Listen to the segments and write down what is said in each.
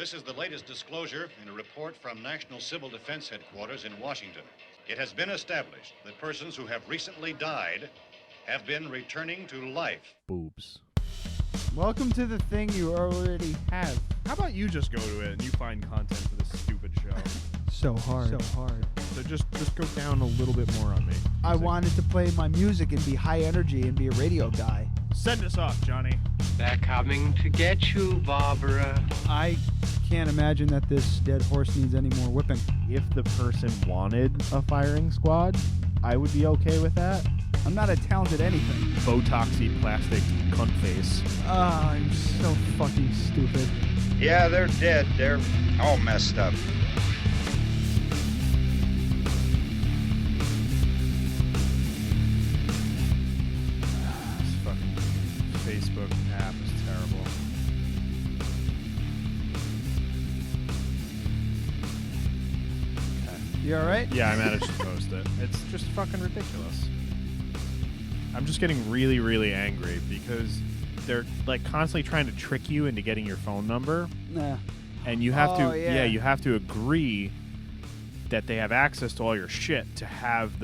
This is the latest disclosure in a report from National Civil Defense Headquarters in Washington. It has been established that persons who have recently died have been returning to life. Boobs. Welcome to the thing you already have. How about you just go to it and you find content for this stupid show? So hard. So just go down a little bit more on me. I wanted to play my music and be high energy and be a radio guy. Send us off, Johnny. They're coming to get you, Barbara. I can't imagine that this dead horse needs any more whipping. If the person wanted a firing squad, I would be okay with that. I'm not a talented anything. Botoxy plastic cunt face. I'm so fucking stupid. Yeah, they're dead. They're all messed up. This fucking Facebook app is terrible. You alright? Yeah, I managed to post it. It's just fucking ridiculous. I'm just getting really, really angry because they're like constantly trying to trick you into getting your phone number, Nah. and you have to, yeah. you have to agree that they have access to all your shit to have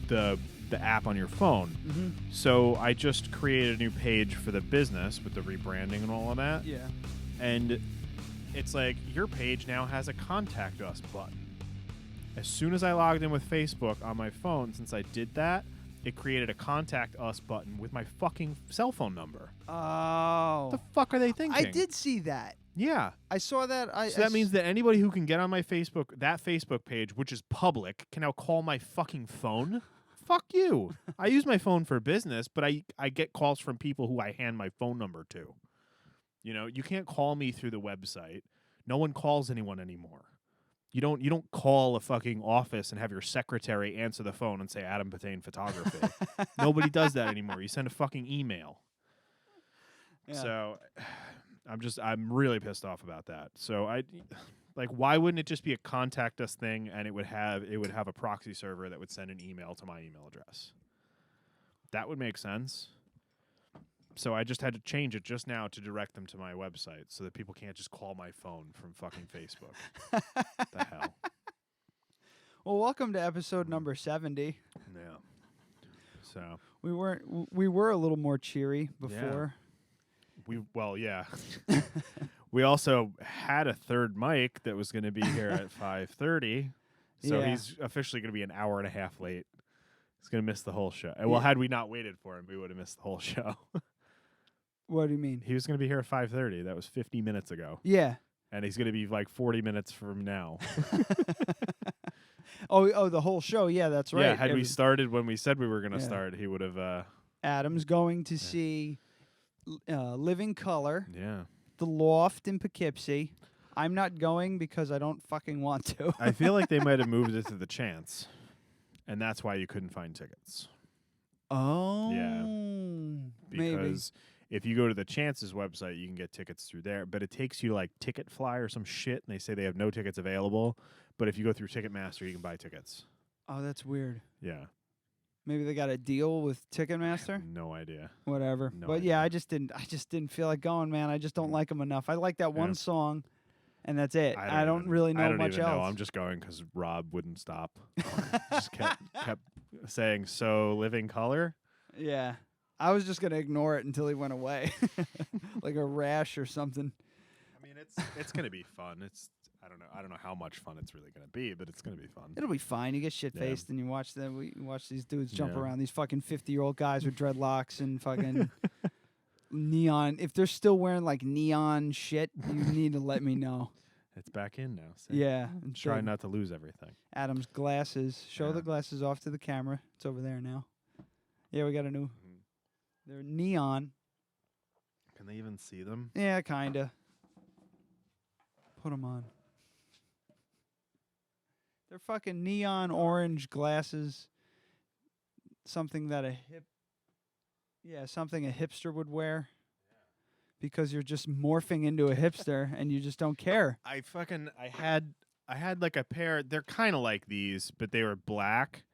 the app on your phone. Mm-hmm. So I just created a new page for the business with the rebranding and all of that. Yeah. And it's like, your page now has a contact us button. As soon as I logged in with Facebook on my phone, since I did that, it created a contact us button with my fucking cell phone number. Oh. What the fuck are they thinking? I did see that. Yeah. I saw that. So that means that anybody who can get on my Facebook, that Facebook page, which is public, can now call my fucking phone? Fuck you. I use my phone for business, but I get calls from people who I hand my phone number to. You know, you can't call me through the website. No one calls anyone anymore. You don't call a fucking office and have your secretary answer the phone and say Adam Patain Photography. Nobody does that anymore. You send a fucking email. Yeah. So I'm really pissed off about that. So why wouldn't it just be a contact us thing and it would have a proxy server that would send an email to my email address? That would make sense. So I just had to change it just now to direct them to my website so that people can't just call my phone from fucking Facebook. The hell? Well, welcome to episode number 70. Yeah. So We were a little more cheery before. yeah. We also had a third mic that was going to be here at 5:30. So Yeah. he's officially going to be an hour and a half late. He's going to miss the whole show. Well, had we not waited for him, we would have missed the whole show. What do you mean? He was going to be here at 5:30. That was 50 minutes ago. Yeah. And he's going to be like 40 minutes from now. Oh, the whole show. Yeah, that's right. Yeah, had we started when we said we were going to Yeah. start, he would have... Adam's going to see Living Color, yeah. The Loft in Poughkeepsie. I'm not going because I don't fucking want to. I feel like they might have moved it to the Chance. And that's why you couldn't find tickets. Oh. Because Maybe. if you go to the Chance's website, you can get tickets through there. But it takes you to like Ticketfly or some shit, and they say they have no tickets available. But if you go through Ticketmaster, you can buy tickets. Oh, that's weird. Yeah. Maybe they got a deal with Ticketmaster. No idea. Whatever. No But yeah, I just didn't feel like going, man. I just don't like them enough. I like that one Yeah. song, and that's it. I don't even- really know I don't much even else. know. I'm just going because Rob wouldn't stop. Just kept saying, so Living Color? Yeah. I was just going to ignore it until he went away. Like a rash or something. I mean, it's going to be fun. I don't know how much fun it's really going to be, but it's going to be fun. It'll be fine. You get shit-faced and you watch these dudes jump Yeah. around. These fucking 50-year-old guys with dreadlocks and fucking neon. If they're still wearing like neon shit, you need to let me know. It's back in now. So Yeah. and Try so not to lose everything. Adam's glasses. Show Yeah. the glasses off to the camera. It's over there now. Yeah, we got a new. Mhm. They're neon. Can they even see them? Yeah, kinda. Put them on. They're fucking neon orange glasses. Something that a hipster would wear. Because you're just morphing into a hipster and you just don't care. I had like a pair. They're kind of like these, but they were black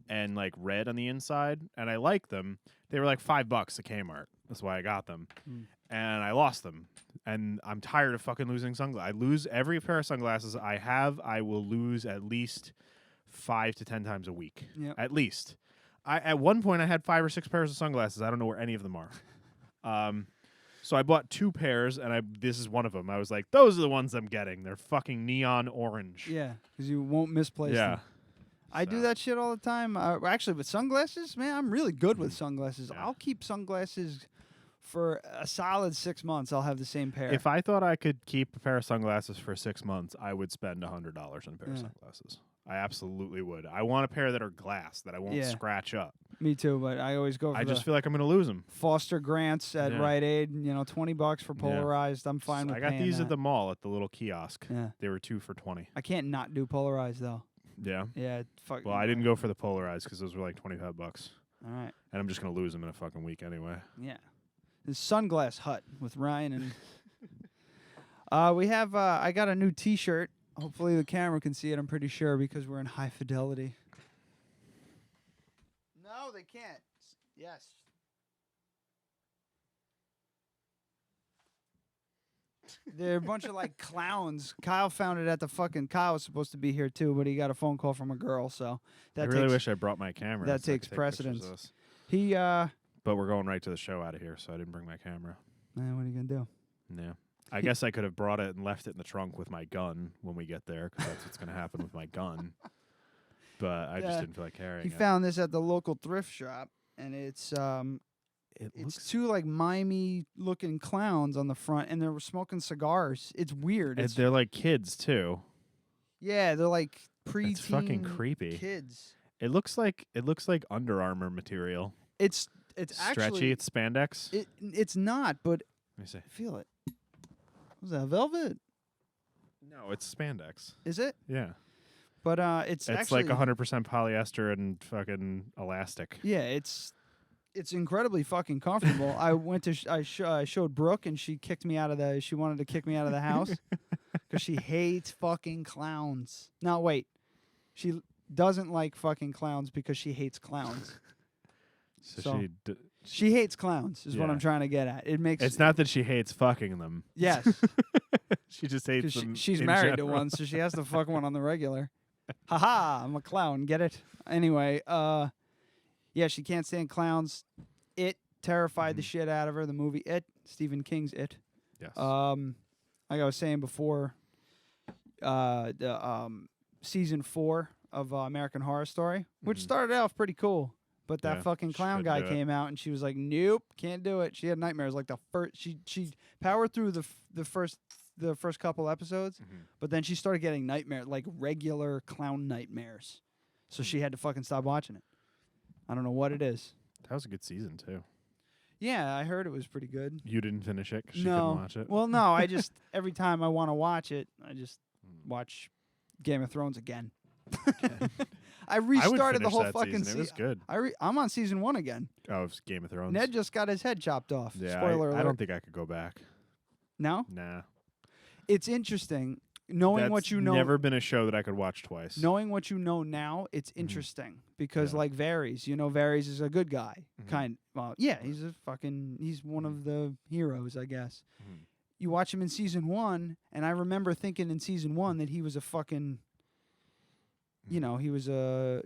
and like red on the inside, and I like them. They were like $5 at Kmart. That's why I got them. Mm. And I lost them. And I'm tired of fucking losing sunglasses. I lose every pair of sunglasses I have. I will lose at least 5 to 10 times a week. Yep. At least. At one point, I had 5 or 6 pairs of sunglasses. I don't know where any of them are. So I bought 2 pairs, and this is one of them. I was like, those are the ones I'm getting. They're fucking neon orange. Yeah, because you won't misplace them. I do that shit all the time. Actually, with sunglasses, man, I'm really good with sunglasses. Yeah. I'll keep sunglasses for a solid 6 months. I'll have the same pair. If I thought I could keep a pair of sunglasses for 6 months, I would spend $100 on a pair of sunglasses. I absolutely would. I want a pair that are glass that I won't scratch up. Me too, but I always go for I just feel like I'm going to lose them. Foster Grants at Rite Aid, $20 for polarized. I'm fine with I got paying these that. at the mall at the little kiosk. Yeah. They were 2 for $20. I can't not do polarized, though. Yeah. Yeah. Fuck. Well, I didn't go for the polarized because those were like $25. All right. And I'm just going to lose them in a fucking week anyway. Yeah. The Sunglass Hut with Ryan and we have I got a new T-shirt. Hopefully the camera can see it. I'm pretty sure because we're in high fidelity. No, they can't. Yes. They're a bunch of like clowns. Kyle found it at the fucking. Kyle was supposed to be here too, but he got a phone call from a girl. So I really wish I brought my camera. That so I takes could take pictures precedence. of this. He But we're going right to the show out of here, so I didn't bring my camera. Man, what are you gonna do? Yeah. I guess I could have brought it and left it in the trunk with my gun when we get there, because that's what's going to happen with my gun. But I just didn't feel like carrying He it. found this at the local thrift shop, and it's looks 2 like mimey looking clowns on the front, and they're smoking cigars. It's weird. and they're like kids too. Yeah, they're like preteen. It's fucking creepy. Kids. It looks like Under Armour material. It's Stretchy. actually It's spandex. it's not, but Let me see. feel it. Was that velvet? No, it's spandex. Is it? Yeah. But it's actually like 100% polyester and fucking elastic. Yeah, it's incredibly fucking comfortable. I went to I showed Brooke, and she kicked me out of the. She wanted to kick me out of the house because she hates fucking clowns. No, wait, she doesn't like fucking clowns because she hates clowns. So she hates clowns is what Yeah. I'm trying to get at. It makes It's not that she hates fucking them. yes. She just hates 'Cause them. she's in married general. to one, so she has to fuck one on the regular. Haha, I'm a clown. Get it? Anyway, yeah, she can't stand clowns. It terrified the shit out of her. The movie It, Stephen King's It. Yes. Like I was saying before, the season 4 of American Horror Story, which started off pretty cool. But that Yeah, fucking clown should guy do it. came out, and she was like, "Nope, can't do it." She had nightmares. Like the first, she powered through the first couple episodes, but then she started getting nightmare, like regular clown nightmares. So she had to fucking stop watching it. I don't know what it is. That was a good season too. Yeah, I heard it was pretty good. You didn't finish it 'cause she No, couldn't watch it. well, no, I just every time I want to watch it, I just watch Game of Thrones again. I I would restarted the finish whole that fucking season. It was good. I'm on season 1 again. Oh, it's Game of Thrones. Ned just got his head chopped off. yeah, Spoiler alert. I don't think I could go back. No? Nah. It's interesting knowing what That's you know. Never been a show that I could watch twice. Knowing what you know now, it's interesting because Yeah. like Varys, Varys is a good guy. Well, yeah, he's one of the heroes, I guess. You watch him in season 1, and I remember thinking in season 1 that he was a fucking he was a,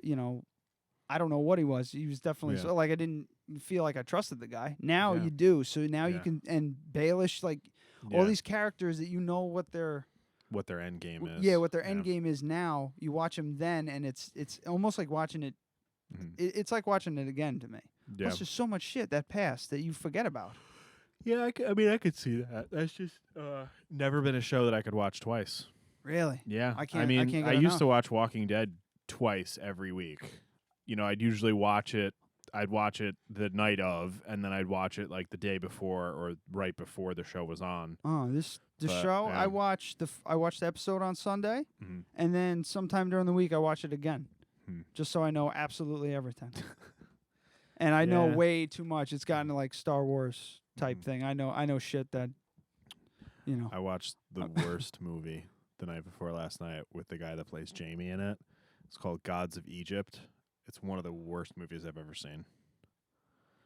I don't know what he was. He was definitely Yeah. I didn't feel like I trusted the guy. Now Yeah. you do. So now you Yeah. can, and Baelish, like all Yeah. these characters that what their What their end game is. yeah, what their end game is now. You watch them then, and it's almost like watching it. It's like watching it again to me. Yeah. There's just so much shit that passed that you forget about. Yeah, I mean, I could see that. That's just never been a show that I could watch twice. Really? Yeah. I can't I get used enough. to watch Walking Dead twice every week. I'd usually watch it. I'd watch it the night of, and then I'd watch it like the day before or right before the show was on. Oh, the But, show. yeah. I watched the episode on Sunday, Mhm. and then sometime during the week I watch it again, Hmm. just so I know absolutely everything. And I know Yeah. way too much. It's gotten to like Star Wars type thing. I know shit that, I watched the worst movie the night before last night with the guy that plays Jamie in it. It's called Gods of Egypt. It's one of the worst movies I've ever seen.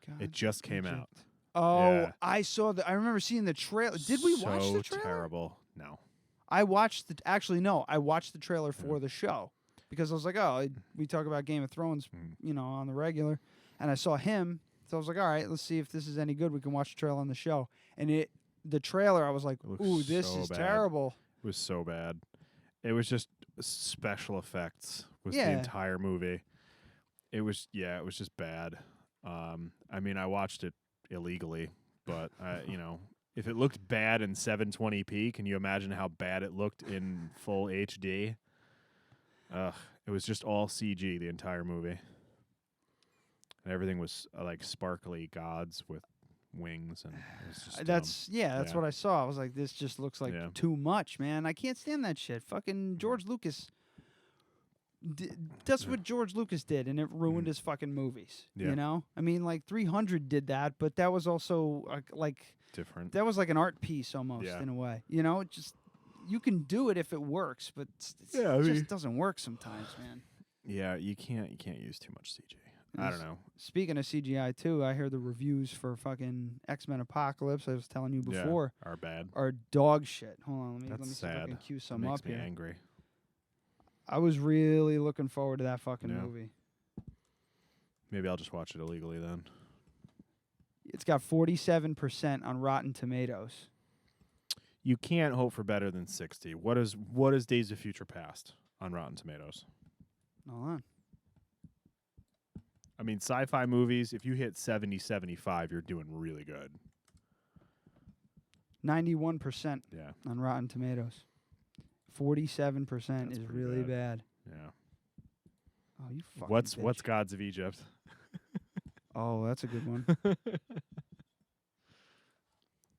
God, It just came out. Oh, Yeah. I saw I remember seeing the trailer. Did we watch the trailer? Terrible. No. I watched the. Actually, no. I watched the trailer for the show because I was like, oh, we talk about Game of Thrones, on the regular, and I saw him, so I was like, all right, let's see if this is any good. We can watch the trailer on the show, and the trailer, I was like, ooh, this is terrible. It was so bad. It was just special effects was the Yeah. entire movie. It was just bad. I mean, I watched it illegally, but if it looked bad in 720p, can you imagine how bad it looked in full HD? Ugh, it was just all CG the entire movie. And everything was like sparkly gods with wings, and it was just That's what I saw. I was like, this just looks like too much, man. I can't stand that shit. Fucking George Lucas. That's what George Lucas did, and it ruined his fucking movies. Yeah. You know, I mean, like 300 did that, but that was also like different. That was like an art piece almost in a way. You know, it just you can do it if it works, but it just doesn't work sometimes, man. Yeah, you can't use too much CG. I don't know. Speaking of CGI too, I heard the reviews for fucking X-Men Apocalypse. I was telling you before are bad. Are dog shit. Hold on, let me see sad. if I can cue some Makes up me here. Angry. I was really looking forward to that fucking movie. Maybe I'll just watch it illegally then. It's got 47% on Rotten Tomatoes. You can't hope for better than 60. What is Days of Future Past on Rotten Tomatoes? Hold on. I mean, sci-fi movies, if you hit 70, 75, you're doing really good. 91% on Rotten Tomatoes. 47% is really bad. Yeah. Oh, you fucking What's bitch. Gods of Egypt? Oh, that's a good one.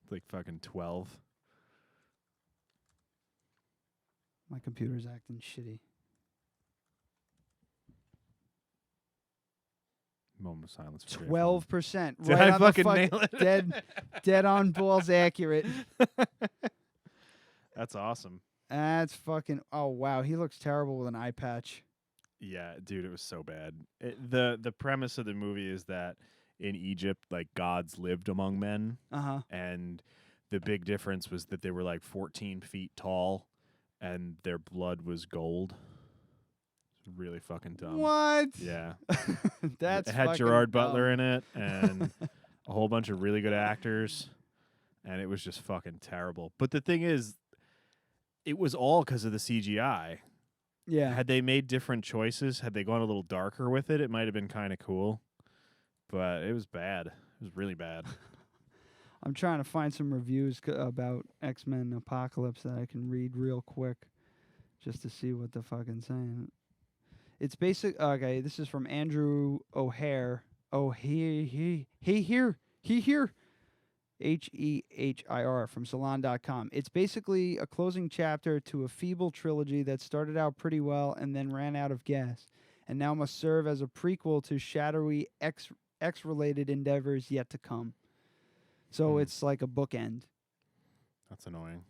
Like fucking 12. My computer's acting shitty. Moment of silence. For 12%. Did right I on fucking the nail it? Dead on balls accurate. That's awesome. That's fucking. Oh wow, he looks terrible with an eye patch. Yeah, dude, it was so bad. The premise of the movie is that in Egypt, like, gods lived among men. And the big difference was that they were like 14 feet tall, and their blood was gold. It's really fucking dumb. What? Yeah. That's it had fucking Gerard dumb. Butler in it, and a whole bunch of really good actors, and it was just fucking terrible. But the thing is, it was all because of the CGI. Yeah. Had they made different choices, had they gone a little darker with it, it might have been kind of cool. But it was bad. It was really bad. I'm trying to find some reviews about X-Men Apocalypse that I can read real quick, just to see what the fucking saying. It's basic. Okay, this is from Andrew O'Hare. He here. Hehir from Salon.com. It's basically a closing chapter to a feeble trilogy that started out pretty well and then ran out of gas, and now must serve as a prequel to shadowy X-related endeavors yet to come. So it's like a bookend. That's annoying.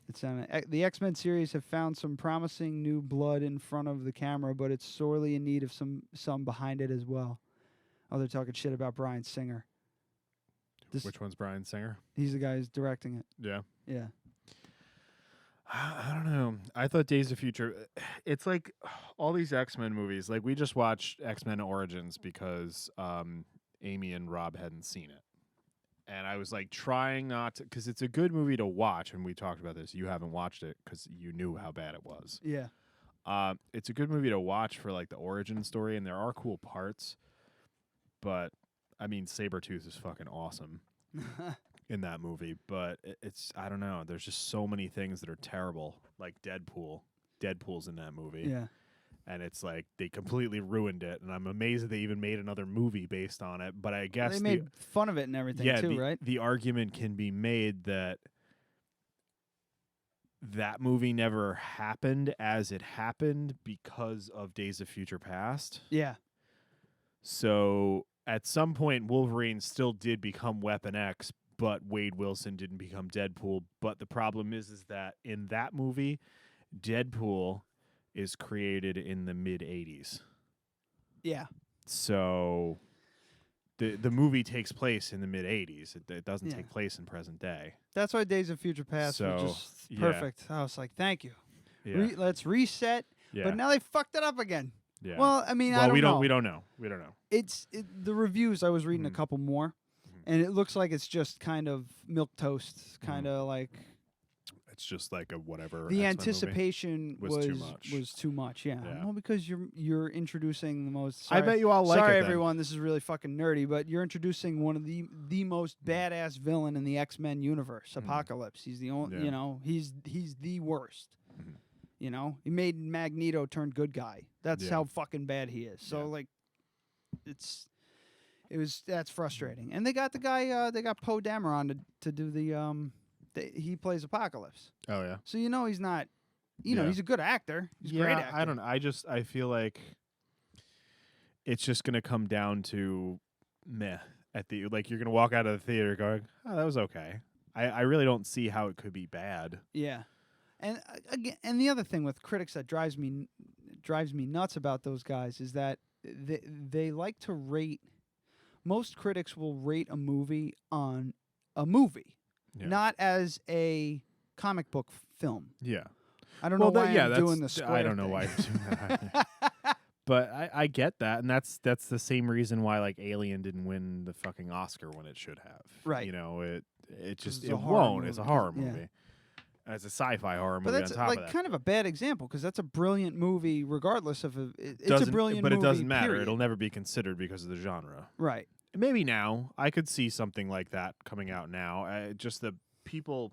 The X-Men series have found some promising new blood in front of the camera, but it's sorely in need of some behind it as well. Oh, they're talking shit about Bryan Singer. Which one's Bryan Singer? He's the guy who's directing it. Yeah. Yeah. I don't know. I thought Days of Future, it's like all these X-Men movies. Like, we just watched X-Men Origins because Amy and Rob hadn't seen it. And I was like trying not to, because it's a good movie to watch. And we talked about this. You haven't watched it because you knew how bad it was. Yeah. It's a good movie to watch for like the origin story, and there are cool parts. But I mean, Sabretooth is fucking awesome in that movie. But it's, I don't know. There's just so many things that are terrible, like Deadpool. Deadpool's in that movie. Yeah. And it's like they completely ruined it, and I'm amazed that they even made another movie based on it. But I guess they made fun of it and everything too, right? The argument can be made that that movie never happened as it happened because of Days of Future Past. Yeah. So at some point, Wolverine still did become Weapon X, but Wade Wilson didn't become Deadpool. But the problem is that in that movie, Deadpool is created in the mid-'80s. Yeah. So the movie takes place in the mid '80s. It doesn't Yeah. take place in present day. That's why Days of Future Past were So, just yeah. perfect. I was like, thank you. Yeah. Let's reset. Yeah. But now they fucked it up again. Yeah. Well, I mean, I well, don't know. we don't know. We don't know. The reviews. I was reading a Mhm. couple more, and it looks like it's just kind of milk toast, kind of like It's just like a whatever. the X-Men anticipation was too much. was too much. Yeah. Yeah. Well, because you're introducing the most. I bet you all like sorry, it then. everyone. This is really fucking nerdy, but you're introducing one of the most badass villain in the X-Men universe, Apocalypse. He's the only. Yeah. You know, he's the worst. Mhm. You know, he made Magneto turn good guy. That's Yeah. how fucking bad he is. So Yeah. like, that's frustrating. And they got the guy. They got Poe Dameron to do the. He plays Apocalypse. Oh yeah. So you know he's not. You know Yeah. he's a good actor. He's a great actor. I don't know. I feel like it's just gonna come down to meh at the like you're gonna walk out of the theater going, oh, that was okay. I really don't see how it could be bad. Yeah, and again, and the other thing with critics that drives me nuts about those guys is that they like to rate. Most critics will rate a movie on a movie, Yeah. not as a comic book film. Yeah. I don't know why I'm that's, doing the square I don't know thing. why you're doing that. But I get that, and that's the same reason why like Alien didn't win the fucking Oscar when it should have. Right. You know, it just it's a it horror won't. It's a movie. horror Yeah. movie. It's a sci-fi horror But movie that's on top like of that. kind of a bad example because that's a brilliant movie, regardless of it's a Doesn't- brilliant but movie. it doesn't matter. period. It'll never be considered because of the genre. Right. Maybe now I could see something like that coming out now. Just the people.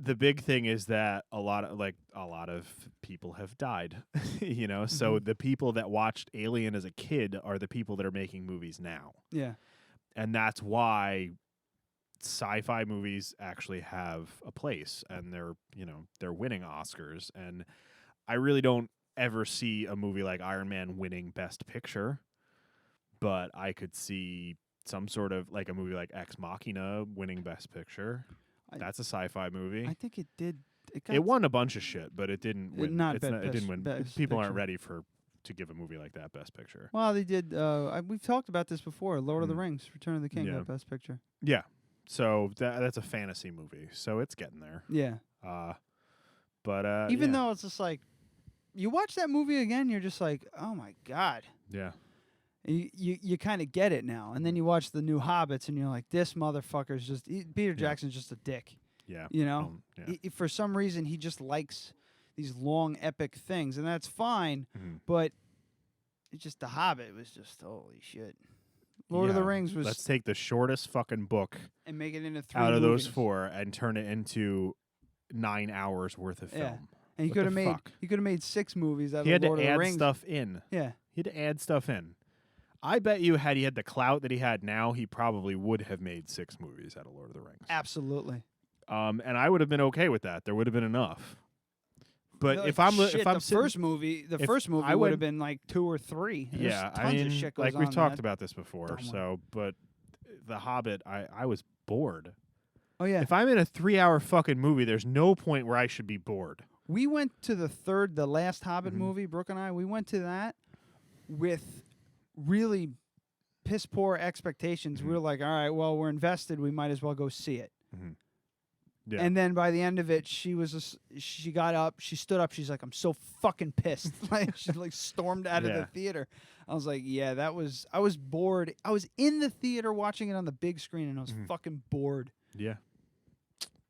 The big thing is that a lot of people have died, you know. So the people that watched Alien as a kid are the people that are making movies now, Yeah. and that's why sci-fi movies actually have a place, and they're winning Oscars. And I really don't ever see a movie like Iron Man winning Best Picture, but I could see some sort of like a movie like Ex Machina winning Best Picture. That's a sci-fi movie. I think it did. It won a bunch of shit, but it didn't win. not It Best- didn't win. Best People Picture. aren't ready to give a movie like that Best Picture. Well, they did. We've talked about this before. Lord of the Mm. Rings, Return of the King, Yeah. got Best Picture. Yeah, so that's a fantasy movie, so it's getting there. Yeah. But Even yeah. though it's just like, you watch that movie again, you're just like, oh my god. Yeah. You kind of get it now, and then you watch the new Hobbits, and you're like, this motherfucker's just Peter Jackson's just a dick. Yeah. You know, yeah. For some reason he just likes these long epic things, and that's fine. Mhm. But it's just the Hobbit was just holy shit. Lord of the Yeah. Rings was Let's take the shortest fucking book and make it into 3 out of those movies. 4 and turn it into 9 hours worth of film. Yeah. And he What could the have made fuck? he could have made 6 movies out He of had Lord to of the add Rings. stuff in. Yeah. He had to add stuff in. I bet you had he had the clout that he had now, he probably would have made 6 movies out of Lord of the Rings. Absolutely. And I would have been okay with that. There would have been enough. But Like, if I'm shit, if I'm the sitting, first movie if would I would- have been like 2 or 3. There's yeah, tons I mean, of shit goes like on we've in talked that. about this before. dumb one. So, but The Hobbit, I was bored. Oh yeah. If I'm in a 3-hour fucking movie, there's no point where I should be bored. We went to the last Hobbit Mhm. movie, Brooke and I. We went to that with really piss poor expectations. We Mhm. were like, all right, well, we're invested. We might as well go see it. Yeah. And then by the end of it, she got up, she stood up, she's like, I'm so fucking pissed. Like she like stormed out of Yeah. the theater. I was like, yeah, I was bored. I was in the theater watching it on the big screen, and I was Mhm. fucking bored. Yeah.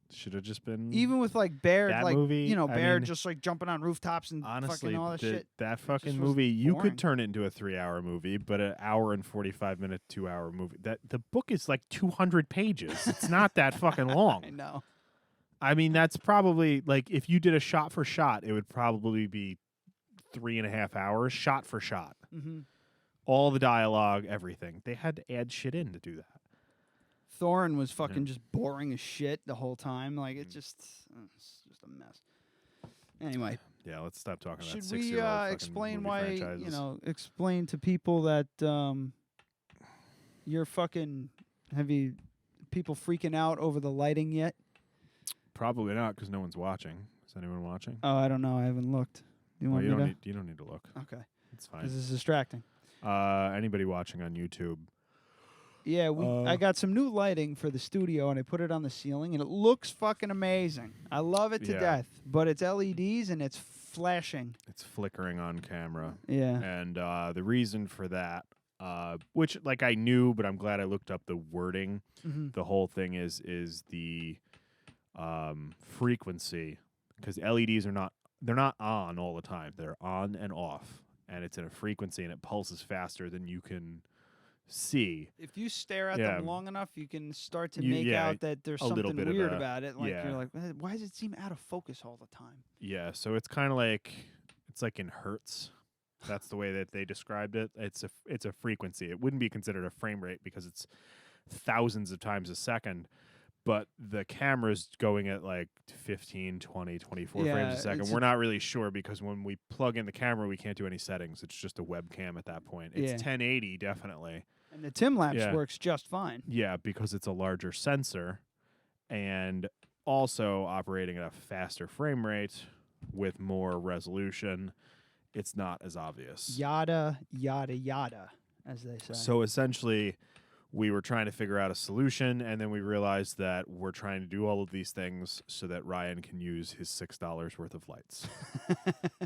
Should have just been Even with like Baird, That like movie, I Baird mean, just like jumping on rooftops and honestly, fucking all that shit. that fucking was movie, you boring. could turn it into a 3-hour movie, but an hour and 45-minute, 2-hour movie. That the book is like 200 pages. It's not that fucking long. I know. I mean, that's probably like if you did a shot for shot, it would probably be 3.5 hours, shot for shot. Mm-hmm. All the dialogue, everything. They had to add shit in to do that. Thorin was fucking just boring as shit the whole time. Like Mm. it's just a mess. Anyway, Yeah, let's stop talking about should 6-year-old we fucking explain movie why franchises. explain to people that you're fucking people freaking out over the lighting yet? Probably not, because no one's watching. Is anyone watching? Oh, I don't know. I haven't looked. You Well, want you me don't to? need. You don't need to look. Okay, It's fine. this is distracting. Anybody watching on YouTube, Yeah, I got some new lighting for the studio, and I put it on the ceiling, and it looks fucking amazing. I love it to death, but it's LEDs, and it's flashing. It's flickering on camera. Yeah. And the reason for that, which like I knew, but I'm glad I looked up the wording. The whole thing is the frequency, because LEDs they're not on all the time. They're on and off, and it's in a frequency, and it pulses faster than you can see. If you stare at them long enough, you can start to make out that there's something weird about it. Like you're like, why does it seem out of focus all the time? Yeah, so it's kind of like in hertz. That's the way that they described it. It's a frequency. It wouldn't be considered a frame rate because it's thousands of times a second. But the camera's going at like 15, 20, 24 frames a second. We're not really sure because when we plug in the camera, we can't do any settings. It's just a webcam at that point. It's 1080, definitely. And the Tim-Lapse works just fine. Yeah, because it's a larger sensor and also operating at a faster frame rate with more resolution. It's not as obvious. Yada, yada, yada, as they say. So essentially, we were trying to figure out a solution, and then we realized that we're trying to do all of these things so that Ryan can use his $6 worth of lights.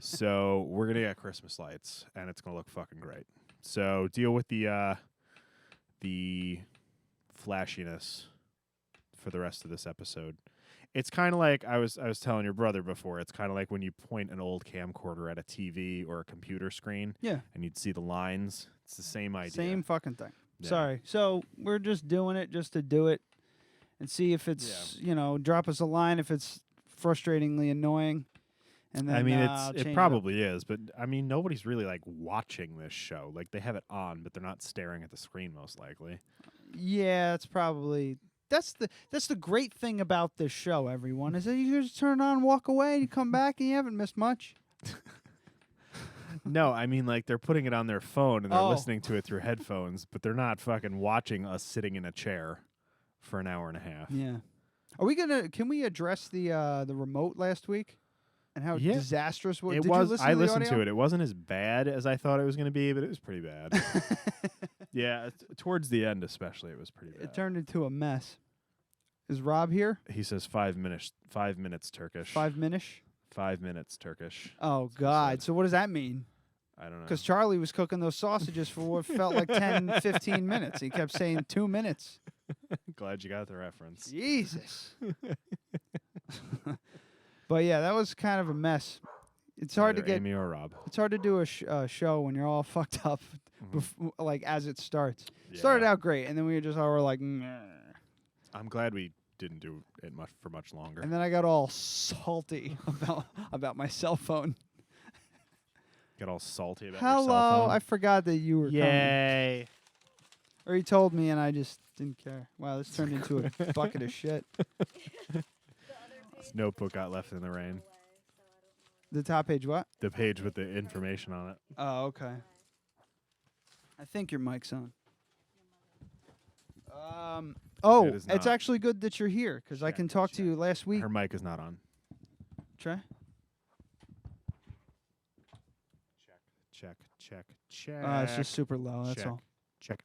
So we're going to get Christmas lights, and it's going to look fucking great. So deal with the flashiness for the rest of this episode. It's kind of like I was telling your brother before. It's kind of like when you point an old camcorder at a TV or a computer screen, and you'd see the lines. It's the same idea. Same fucking thing. Yeah. Sorry. So we're just doing it just to do it and see if it's, drop us a line if it's frustratingly annoying. And then I mean, it probably is, but I mean, nobody's really like watching this show. Like they have it on, but they're not staring at the screen most likely. Yeah, it's probably that's the great thing about this show, everyone, is that you just turn it on, walk away, and you come back and you haven't missed much. No, I mean like they're putting it on their phone and they're listening to it through headphones, but they're not fucking watching us sitting in a chair for an hour and a half. Yeah. Can we address the remote last week? And how disastrous it was. I listened to it. It wasn't as bad as I thought it was going to be, but it was pretty bad. Yeah, towards the end especially, it was pretty bad. It turned into a mess. Is Rob here? He says 5 minutes. 5 minutes Turkish. 5 minutes? 5 minutes Turkish. Oh God! So what does that mean? I don't know. Because Charlie was cooking those sausages for what felt like 10, 15 minutes. He kept saying 2 minutes. Glad you got the reference. Jesus. But yeah, that was kind of a mess. It's hard to get Amy or Rob. It's hard to do a show when you're all fucked up, like as it starts. Yeah. Started out great, and then we were like, nah. I'm glad we didn't do it for much longer. And then I got all salty about my cell phone. Got all salty about your cell phone? Hello, I forgot that you were coming. Yay. Or he told me, and I just didn't care. Wow, this turned into a bucket of shit. This notebook got left in the rain. The top page what? The page with the information on it. Oh, okay. I think your mic's on. It's actually good that you're here, because I can talk to you last week. Her mic is not on. Try. Check. It's just super low, that's all. Check.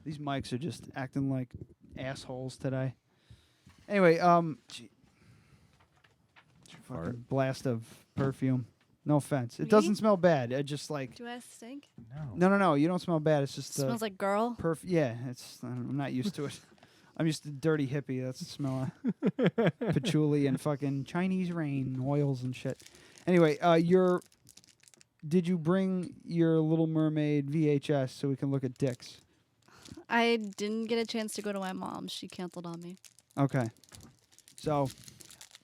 These mics are just acting like assholes today. Anyway, fucking blast of perfume. No offense. It doesn't smell bad. It just like. Do I stink? No. You don't smell bad. It's just. Smells like girl. Yeah, I'm not used to it. I'm used to dirty hippie. That's the smell of patchouli and fucking Chinese rain oils and shit. Anyway, did you bring your Little Mermaid VHS so we can look at dicks? I didn't get a chance to go to my mom's. She canceled on me. Okay. So,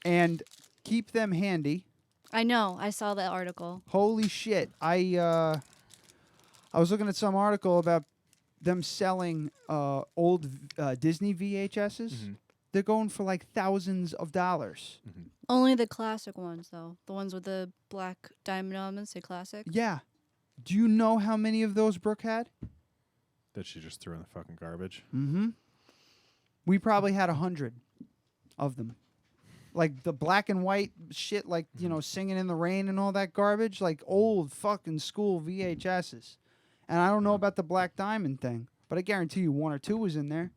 and keep them handy. I know. I saw that article. Holy shit. I was looking at some article about them selling old Disney VHSs. Mm-hmm. They're going for like thousands of dollars. Mm-hmm. Only the classic ones, though. The ones with the black diamond elements, say classic. Yeah. Do you know how many of those Brooke had? That she just threw in the fucking garbage. Mm-hmm. We probably had 100 of them. Like the black and white shit, like, Singing in the Rain and all that garbage. Like old fucking school VHSs. And I don't know about the black diamond thing. but I guarantee you 1 or 2 was in there.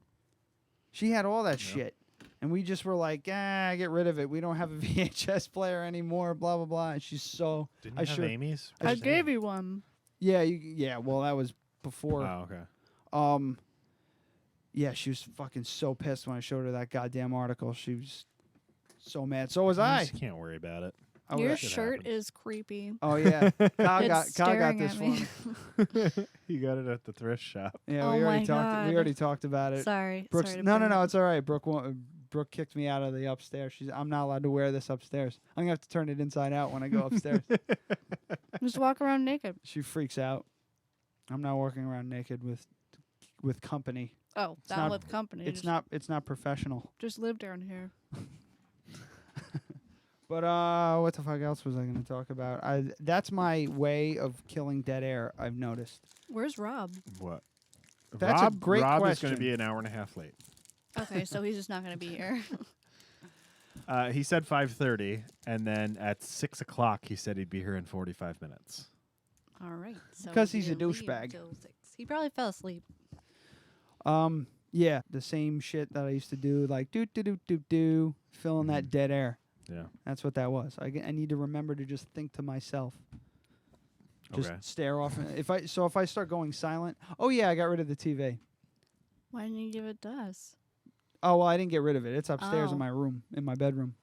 She had all that shit. And we just were like, get rid of it. We don't have a VHS player anymore, blah, blah, blah. And she's so... Didn't you have Amy's? I gave you one. Yeah, well, that was before. Oh, okay. Yeah, she was fucking so pissed when I showed her that goddamn article. She was so mad. So was I. You just can't worry about it. Oh, Your that shirt happens. is creepy. Oh, yeah. Kyle It's got staring this at me. one. You got it at the thrift shop. Yeah, Oh we my already talked. God. We already talked about it. Sorry. Brooks, sorry to no, bring it it's all right. Brooke kicked me out of the upstairs. I'm not allowed to wear this upstairs. I'm gonna have to turn it inside out when I go upstairs. Just walk around naked. She freaks out. I'm not walking around naked with company. Oh, It's not not- with company. It's just, not professional. Just live down here. But what the fuck else was I gonna talk about? That's my way of killing dead air. I've noticed. Where's Rob? What? That's a great Rob is question. going to be an hour and a half late. Okay, so he's just not going to be here. He said 5:30, and then at 6 o'clock he said he'd be here in 45 minutes. All right. So 'Cause he he's a didn't leave douchebag. till 6. He probably fell asleep. Yeah, the same shit that I used to do, like do, filling that dead air. Yeah. That's what that was. I need to remember to just think to myself. Just Okay. stare off. If I start going silent, oh yeah, I got rid of the TV. Why didn't you give it to us? Oh well, I didn't get rid of it. It's upstairs Oh. in my room, in my bedroom.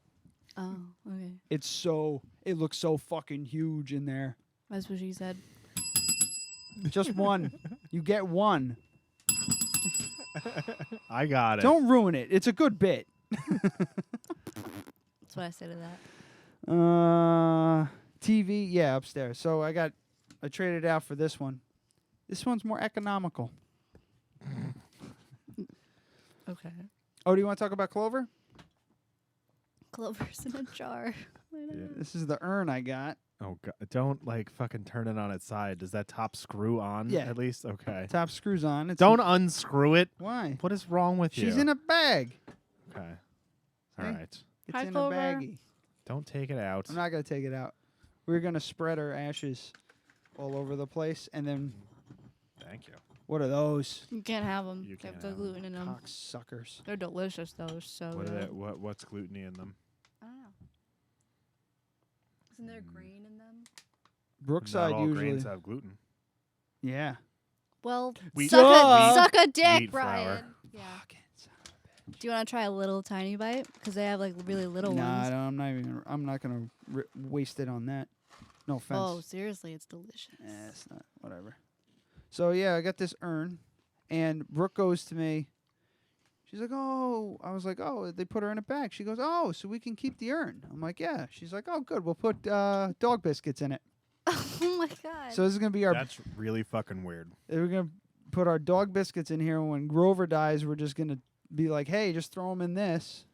Oh, okay. It looks so fucking huge in there. That's what she said. Just one. You get one. I got it. Don't ruin it. It's a good bit. That's what I say to that. TV, yeah, upstairs. So I traded it out for this one. This one's more economical. Okay. Oh, do you want to talk about Clover? Clover's in a jar. Yeah. This is the urn I got. Oh god! Don't fucking turn it on its side. Does that top screw on? Yeah. At least okay. Top screws on. It's Don't unscrew it. Why? What is wrong with you? She's in a bag. Okay. See? All right. It's Hi, in Clover. a baggie. Don't take it out. I'm not gonna take it out. We're gonna spread her ashes all over the place, and then Thank you. what are those? You can't have them. You They have can't the have 'em. gluten in them. Cocksuckers. They're delicious, though. So What are good. they, what's gluteny in them? I don't know. Isn't there grain in them? Brookside Not all usually. grains have gluten. Yeah. Well, Wheat- suck a dick, wheat flour. Brian. Yeah. Do you want to try a little tiny bite? Because they have really little Nah, ones. I'm not gonna waste it on that. No offense. Oh, seriously, it's delicious. It's not. Whatever. So yeah, I got this urn, and Brooke goes to me. She's like, "Oh," I was like, "Oh, they put her in a bag." She goes, "Oh, so we can keep the urn." I'm like, "Yeah." She's like, "Oh, good. We'll put dog biscuits in it." Oh my god. So this is gonna be our. That's really fucking weird. We're gonna put our dog biscuits in here. When Grover dies, we're just gonna be like, "Hey, just throw them in this."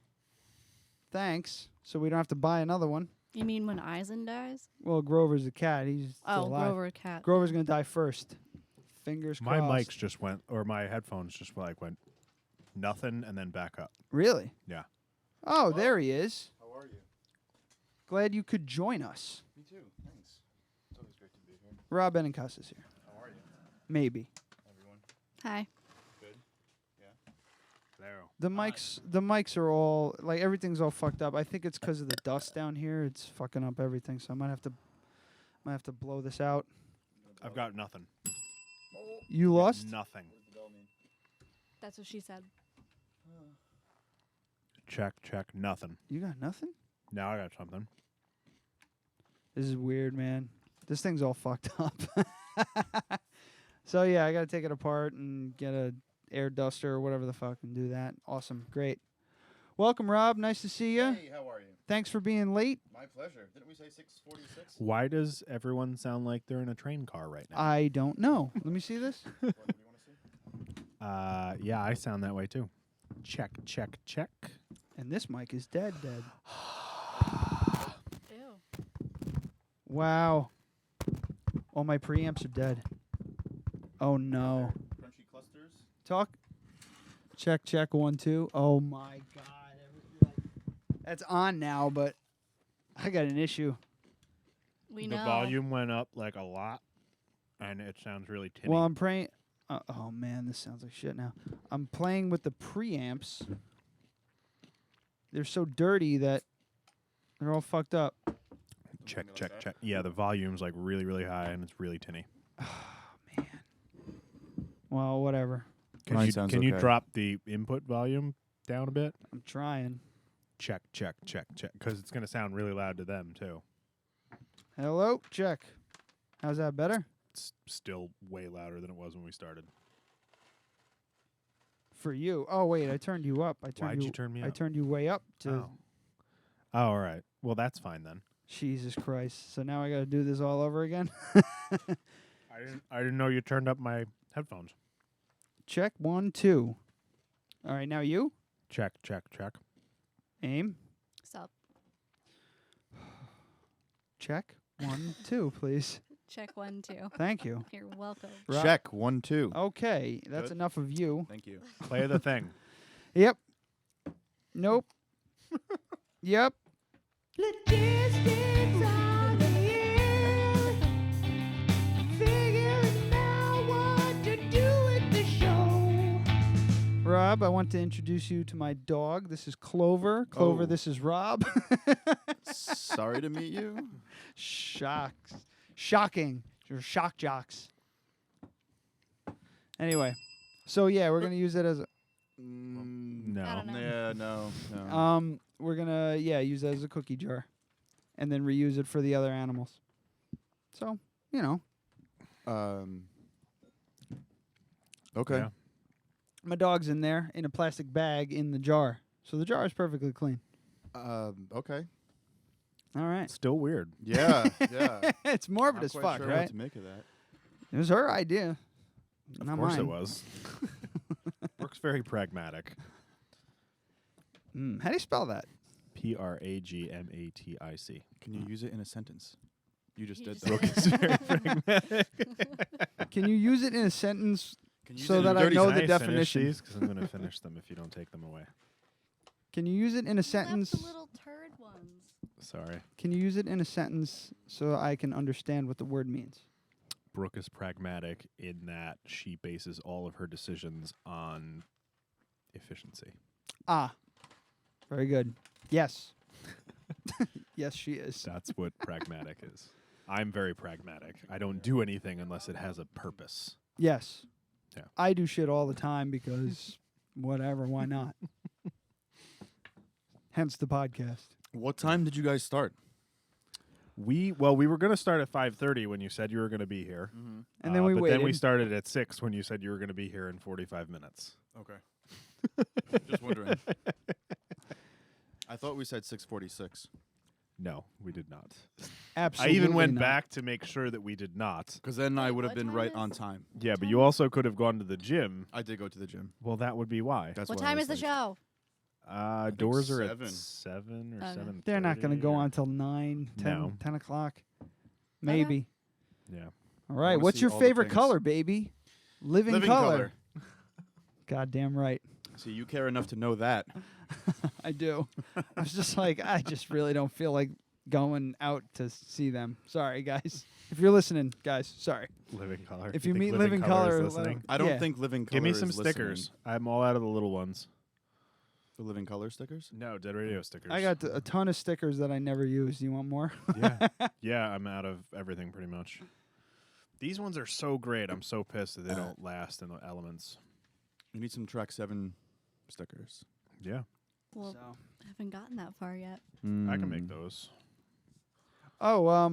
Thanks. So we don't have to buy another one. You mean when Eisen dies? Well, Grover's a cat. He's still alive. Grover cat. Grover's gonna die first. Fingers My crossed. mics just went, or my headphones just went nothing and then back up. Really? Yeah. Oh, there he is. How are you? Glad you could join us. Me too. Thanks. It's always great to be here. Rob Benincasa's here. How are you, Maybe. everyone? Hi. Good. Yeah. There. The mics are all like everything's all fucked up. I think it's because of the dust down here. It's fucking up everything. So I might have to blow this out. I've got nothing. You lost? Nothing. What does the bell mean? That's what she said. Check. Nothing. You got nothing? Now I got something. This is weird, man. This thing's all fucked up. So yeah, I gotta take it apart and get a air duster or whatever the fuck and do that. Awesome, great. Welcome, Rob. Nice to see you. Hey, how are you? Thanks for being late. My pleasure. Didn't we say 6:46? Why does everyone sound like they're in a train car right now? I don't know. Let me see this. What do you want to see? Yeah, I sound that way too. Check. And this mic is dead. Ew. Wow. All my preamps are dead. Oh no. Crunchy clusters. Talk. Check 1 2. Oh my god. That's on now, but I got an issue. We The know. volume went up a lot, and it sounds really tinny. Well, Oh man, this sounds like shit now. I'm playing with the preamps. They're so dirty that they're all fucked up. Check. Yeah, the volume's like really, really high and it's really tinny. Man. Well, whatever. Mine sounds Can you okay. drop the input volume down a bit? I'm trying. Check. Because it's going to sound really loud to them, too. Hello, check. How's that better? It's still way louder than it was when we started. For you. Oh wait, I turned you up. Why'd you turn me I up? turned you way up to. Oh, all right. Well, that's fine then. Jesus Christ! So now I got to do this all over again. I didn't know you turned up my headphones. Check 1 2. All right, now you Check. aim. Stop. Check 1 2, please. Check 1 2. Thank you. You're welcome. Check 1 2. Okay, that's Good. enough of you. Thank you. Play the thing. Yep. Nope. Yep. Logistics on the air. Figuring out what to do with the show. Rob, I want to introduce you to my dog. This is Clover. Clover, Oh. this is Rob. Sorry to meet you. Shocking. You're shock jocks. Anyway, so yeah, we're gonna use it as a, No. I don't know. Yeah, no. we're gonna use it as a cookie jar, and then reuse it for the other animals. So Okay. Yeah. my dog's in there in a plastic bag in the jar, so the jar is perfectly clean. Okay. All right, Still weird. Yeah. Yeah. it's morbid Not as quite fuck, sure right? What to make of that? It was her idea, not Of course mine. it was. Brooke's very pragmatic. How do you spell that? Pragmatic. Can you use it in a sentence? You just You did just that. did. Brooke is very pragmatic. Can you use it in a sentence Can you use so it in that I dirty know Can the I finish definition? these? Because I'm going to finish them if you don't take them away. Can you use it in a sentence? Left the little turd ones. Sorry. Can you use it in a sentence so I can understand what the word means? Brooke is pragmatic in that she bases all of her decisions on efficiency. Ah, very good. Yes. Yes, she is. That's what pragmatic is. I'm very pragmatic. I don't do anything unless it has a purpose. Yes. Yeah. I do shit all the time because whatever, why not? Hence the podcast. What time did you guys start? We were going to start at 5:30 when you said you were going to be here. And then we but waited. then we started at 6 when you said you were going to be here in 45 minutes. Okay. Just wondering. I thought we said 6:46. No, we did not. Absolutely I even went not. back to make sure that we did not. Because then I Wait, would have what been time right is- on time. Yeah, but time you is- also could have gone to the gym. I did go to the gym. Well, that would be why. That's What why I time was is the late. show? think Doors are 7. at 7 or Okay. 7. They're not going to go on till 9, 10, No. 10 o'clock. Maybe. Yeah. All right. wanna What's see your all the favorite things. color, baby? Living color. Goddamn right. See, you care enough to know that. I do. I was just like, I just really don't feel like going out to see them. Sorry, guys. If you're listening, guys, sorry. Living color. If you think meet Living is Color, listening? I don't Yeah. think Living Color Give me is some listening. stickers. I'm all out of the little ones. The Living Color stickers? No, Dead Radio stickers. I got a ton of stickers that I never use. You want more? yeah. Yeah, I'm out of everything pretty much. These ones are so great. I'm so pissed that they don't last in the elements. You need some Track 7 stickers. Yeah. Well, So- I haven't gotten that far yet. I can make those. Oh,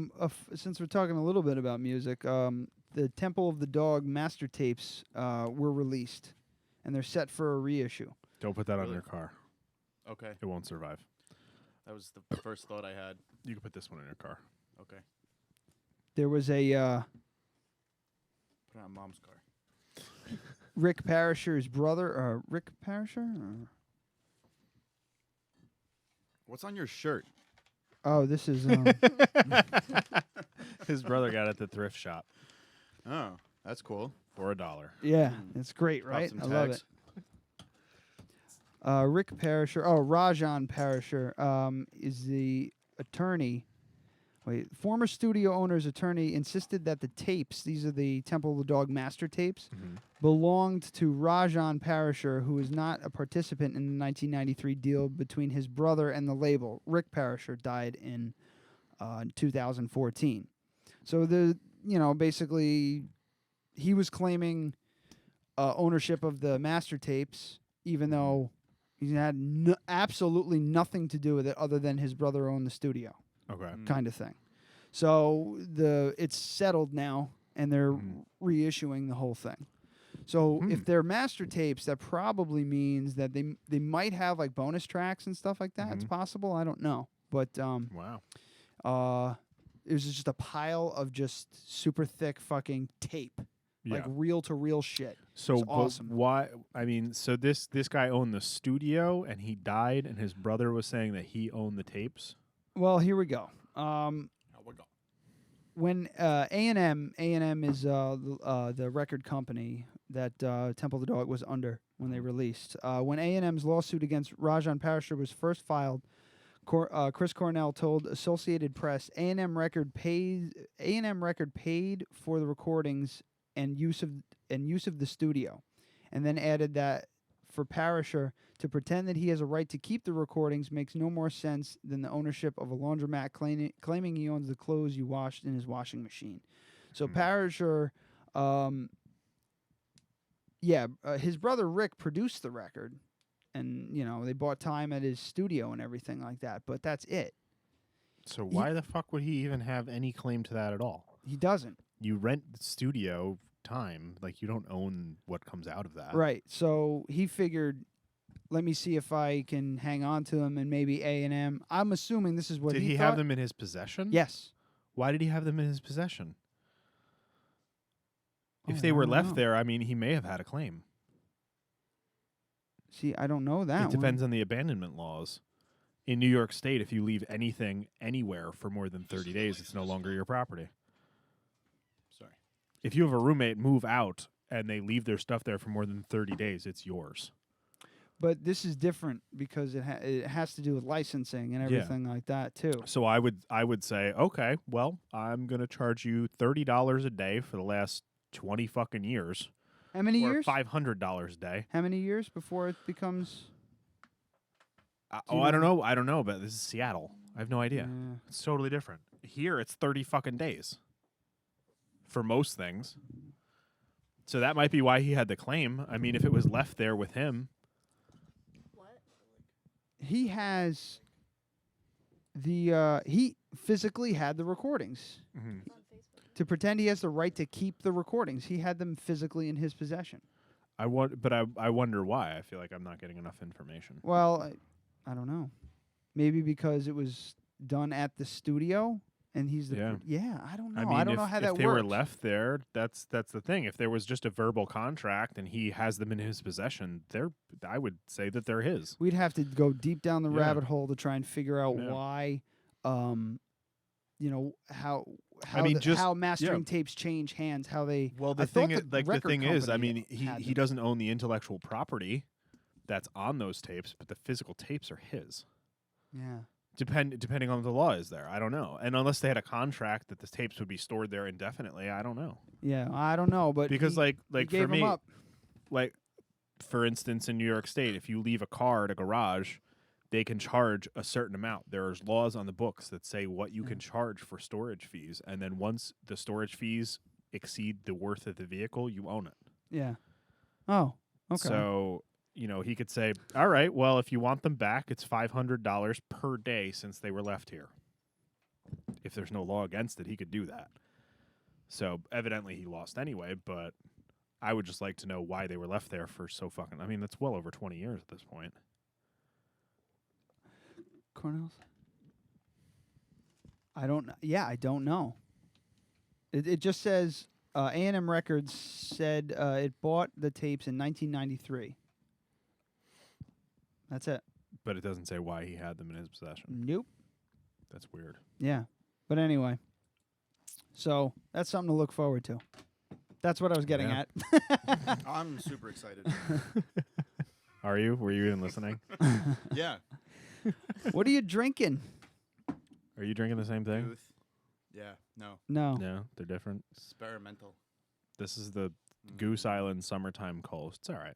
since we're talking a little bit about music, the Temple of the Dog master tapes were released, and they're set for a reissue. Don't put that on Really? your car. Okay. It won't survive. That was the first thought I had. You can put this one in your car. Okay. There was a Put it on Mom's car. Rick Parisher's brother, Rick Parisher? Or- What's on your shirt? Oh, this is His brother got it at the thrift shop Oh, that's cool. for $1. yeah, it's great, Drop right? some I love tags. it. Rick Parisher, Rajan Parisher is the attorney Former studio owner's attorney insisted that the tapes, these are the Temple of the Dog master tapes, belonged to Rajan Parisher, who is not a participant in the 1993 deal between his brother and the label. Rick Parisher died in 2014. So basically, he was claiming ownership of the master tapes, even though he had absolutely nothing to do with it other than his brother owned the studio. Okay. Kind of thing. So it's settled now, and they're reissuing the whole thing. So if they're master tapes, that probably means that they might have like bonus tracks and stuff like that. It's possible. I don't know. But Wow. it was just a pile of just super thick fucking tape. Like reel to reel shit. So awesome. Why? I mean, so this guy owned the studio and he died, and his brother was saying that he owned the tapes. Well, here we go. When A&M is the record company that Temple of the Dog was under when they released. When A&M's lawsuit against Rajan Parisher was first filed, Chris Cornell told Associated Press A&M Record paid for the recordings and use of the studio, and then added that for Parisher to pretend that he has a right to keep the recordings makes no more sense than the ownership of a laundromat claiming he owns the clothes you washed in his washing machine. So Parisher, his brother Rick produced the record, and they bought time at his studio and everything like that. But that's it. So why the fuck would he even have any claim to that at all? He doesn't. You rent the studio time, like you don't own what comes out of that. Right. So he figured, let me see if I can hang on to them, and maybe A&M. I'm assuming this is what Did he thought. have them in his possession? Yes. Why did he have them in his possession? If Oh, they I were don't left know. there, I mean, he may have had a claim. See, I don't know that It depends on the abandonment laws. In New York State, if you leave anything anywhere for more than 30 days, it's no longer your property. Sorry. If you have a roommate move out and they leave their stuff there for more than 30 days, it's yours. But this is different because it has to do with licensing and everything like that too. So I would say, okay, well, I'm going to charge you $30 a day for the last 20 fucking years. How many or years? $500 a day. How many years before it becomes? I don't know. I don't know, but this is Seattle. I have no idea. Yeah. It's totally different. Here, it's 30 fucking days for most things. So that might be why he had the claim. I mean, if it was left there with him. He has he physically had the recordings. To pretend he has the right to keep the recordings, he had them physically in his possession. I wonder why. I feel like I'm not getting enough information. Well, I don't know. Maybe because it was done at the studio, and he's the I don't know. I mean, I don't know how that works. If they works. were left there, that's the thing. If there was just a verbal contract and he has them in his possession, I would say that they're his. We'd have to go deep down the rabbit hole to try and figure out why, how mastering tapes change hands, how they. Well, the thing is, I mean, he doesn't own the intellectual property that's on those tapes, but the physical tapes are his. Yeah. Depending on what the law is there, I don't know. And unless they had a contract that the tapes would be stored there indefinitely, I don't know. Yeah, I don't know, but because he for gave me, him up. like for instance, in New York State, if you leave a car at a garage, they can charge a certain amount. There's laws on the books that say what you can charge for storage fees, and then once the storage fees exceed the worth of the vehicle, you own it. Yeah. Oh, okay. So, he could say, all right, well, if you want them back, it's $500 per day since they were left here. If there's no law against it, he could do that. So evidently he lost anyway, but I would just like to know why they were left there for so fucking... I mean, that's well over 20 years at this point. Cornell's? I don't know. It just says A&M Records said it bought the tapes in 1993. That's it. But it doesn't say why he had them in his possession. Nope. That's weird. Yeah. But anyway. So, that's something to look forward to. That's what I was getting at. I'm super excited. Are you? Were you even listening? Yeah. What are you drinking? Are you drinking the same thing? Booth. Yeah. No. No. No, they're different. Experimental. This is the Goose Island summertime Kolsch. It's all right.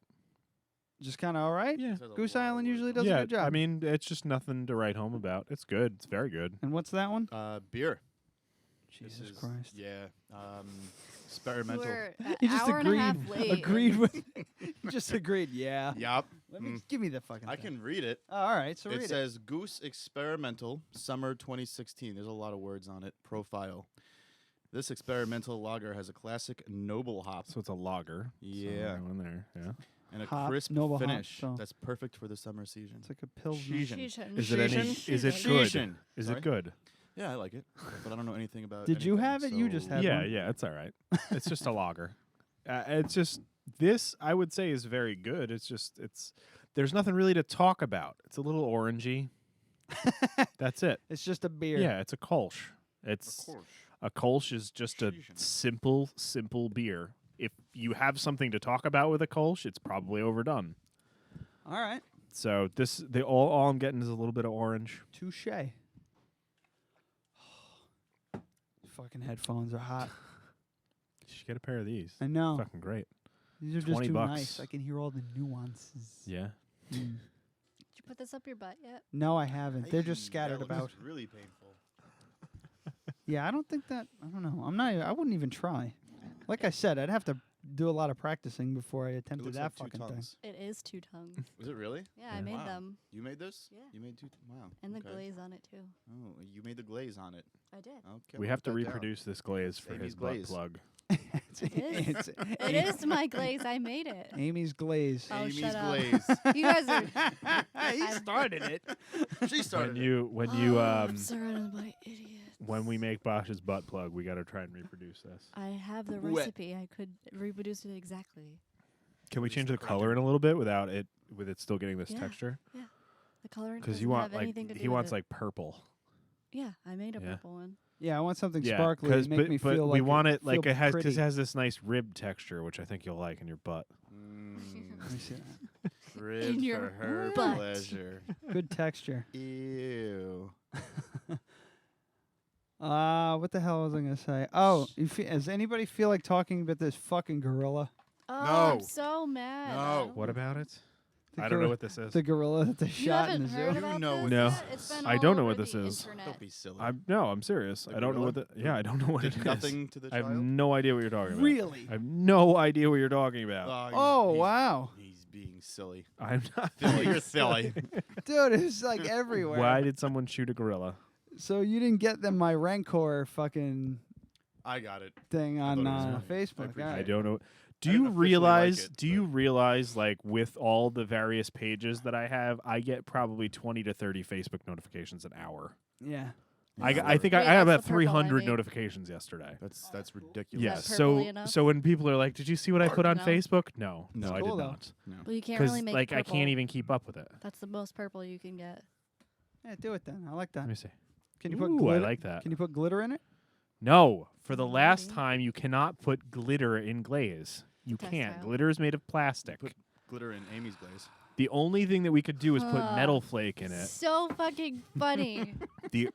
Just kind of all right. Yeah. Goose Island usually does a Yeah, good job. I mean, it's just nothing to write home about. It's good. It's very good. And what's that one? Beer. Jesus This is- Christ. Yeah. Experimental. We're You just hour and a half late. agreed with. You just agreed. Yeah. Yup. Let me give me the fucking. I thing. can read it. Oh, all right. So It read says Goose Experimental Summer 2016. There's a lot of words on it. Profile. This experimental lager has a classic noble hop So it's a lager. Yeah. So in there. Yeah. and a Hop, crisp noble hop, finish so- that's perfect for the summer season. It's like a pilsner. Sheesh. Is it any? Is it good? Sheeshin. Is Sorry? it good? Yeah, I like it, but I don't know anything about. Did you anything, have it? You just so- had Yeah, one? yeah. It's all right. It's just a lager. It's just this. I would say is very good. It's just There's nothing really to talk about. It's a little orangey. That's it. It's just a beer. Yeah, it's a Kolsch. It's a Kolsch is just a simple beer. If you have something to talk about with a Kolsch, it's probably overdone. All right. So all I'm getting is a little bit of orange. Touche. Fucking headphones are hot. You should get a pair of these. I know. Fucking great. These are just 20 too bucks. nice. I can hear all the nuances. Yeah. Mm. Did you put this up your butt yet? No, I haven't. They're just Hey, scattered that looks about. Really painful. Yeah, I don't think that. I don't know. I'm not. I wouldn't even try. Like I said, I'd have to do a lot of practicing before I It attempted looks that like two fucking thing. tongues. It is 2 tongues. Was it really? Yeah, I made Wow. them. You made this? Yeah. You made two. Wow. And the okay. glaze on it too. Oh, you made the glaze on it. I did. Okay. We I'll have put to that down. reproduce this glaze for Amy's his butt glaze. plug. It's It is my glaze. I made it. Amy's glaze. Oh, Amy's shut up. glaze. You guys are. He started it. She When started. it. you I'm surrounded by idiots. when we make Bosch's butt plug, we got to try and reproduce this. I have the Wet. recipe. I could reproduce it exactly. Can we Just change the crank color in a little bit without it still getting this Yeah. texture? The color Because doesn't you want have like anything to do he with wants it. like purple. Yeah, I made a Yeah. purple one. Yeah, I want something Yeah, sparkly to make but, me but feel we like want it like feel it has because pretty. it has this nice rib texture, which I think you'll like in your butt. Let me see that. Ribs in your for her butt. pleasure. Good texture. Ew. What the hell was I gonna say? Oh, does anybody feel like talking about this fucking gorilla? Oh, No. I'm so mad. No. What about it? The I don't know gor- what this is. The gorilla that they You shot in haven't the heard zoo. about know this what No. yet? It's been I all don't know over what this the is. internet. Don't be silly. I'm serious. The I don't know what gorilla? yeah, I don't know what Did it is. nothing to the I have child? no idea what you're talking about. Really? I have no idea what you're talking about. Oh he's- wow, He's being silly. I'm not. Silly, you're silly. dude, it's like everywhere. Why did someone shoot a gorilla? So you didn't get them my Rancor fucking I got it. thing I on thought it was funny. I Facebook? appreciate All I right. don't know. Do I didn't you officially like realize? it, do you realize, like, with all the various pages that I have, I get probably 20 to 30 Facebook notifications an hour. Yeah. I think Wait, I got that's about the purple I 300 made. notifications yesterday. That's ridiculous. Yeah. that So purpley enough? so when people are like, "Did you see what I put on No. Facebook?" No, It's no, I cool, did though. not. Well, you can't Because really make like I purple. can't even keep up with it. That's the most purple you can get. Yeah, do it then. I like that. Let me see. Can you put Ooh, I glitter? like that. Can you put glitter in it? No, for the Oh, last really? time, you cannot put glitter in glaze. You can't. Textile. Glitter is made of plastic. Put glitter in Amy's glaze. The only thing that we could do is put Huh. metal flake in it. So fucking funny.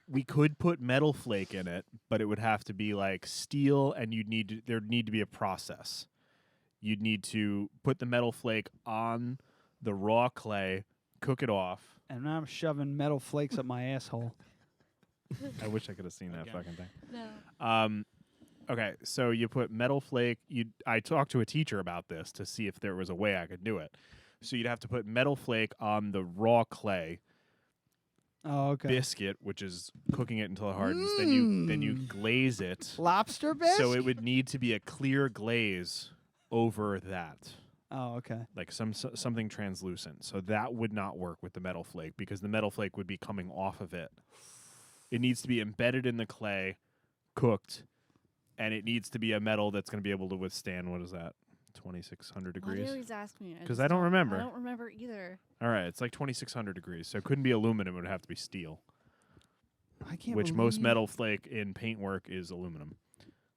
We could put metal flake in it, but it would have to be like steel, and there'd need to be a process. You'd need to put the metal flake on the raw clay, cook it off. And I'm shoving metal flakes up my asshole. I wish I could have seen that Again. fucking thing. No. Okay, so you put metal flake. I talked to a teacher about this to see if there was a way I could do it. So you'd have to put metal flake on the raw clay Oh, okay. biscuit, which is cooking it until it hardens. Then you glaze it. Lobster bisque? So it would need to be a clear glaze over that, Oh, okay. like something translucent. So that would not work with the metal flake because the metal flake would be coming off of it. It needs to be embedded in the clay, cooked, and it needs to be a metal that's going to be able to withstand, what is that, 2,600 Why do degrees? you always ask me? 'Cause just I don't remember. I don't remember either. All right, it's like 2,600 degrees. So it couldn't be aluminum. It would have to be steel, I can't which most believe- metal flake in paintwork is aluminum.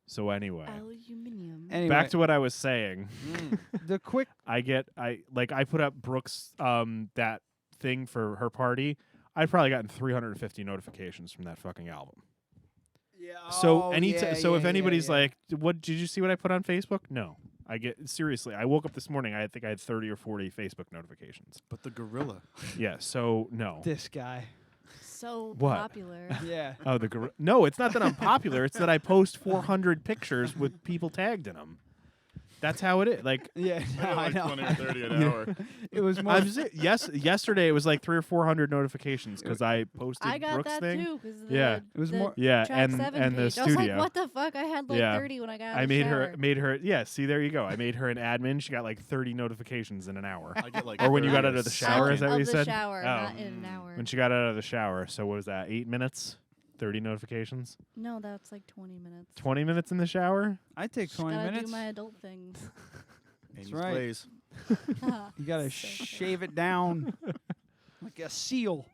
So anyway, Aluminium. Anyway, back to what I was saying. the quick. I put up Brooke's that thing for her party. I'd probably gotten 350 notifications from that fucking album. So if anybody's like, "What did you see? What I put on Facebook?" No, I get seriously. I woke up this morning. I think I had 30 or 40 Facebook notifications. But the gorilla. Yeah. So no. This guy. So What? popular. Yeah. Oh, no, it's not that I'm popular. It's that I post 400 pictures with people tagged in them. That's how it is. Like, Yeah, no, I like know. 20 or 30 an hour. It was more. yesterday it was like 300 or 400 notifications because I posted I got Brooks that thing. too. Cause Yeah. It was more. Yeah, Track and 7 and the page. I was studio. like, what the fuck? I had like Yeah. 30 when I got out I of the made shower. her. Yeah, see, there you go. I made her an admin. She got like 30 notifications in an hour. I get like Or when you got 30 out of the a shower, is that second. what you of the said? shower, Oh. not in an hour. When she got out of the shower, so what was that? 8 minutes, 30 notifications, No, that's like 20 minutes. 20 minutes in the shower. I take Just 20 gotta minutes. do my adult things. Amy's right. Glaze. You gotta So shave it down like a seal.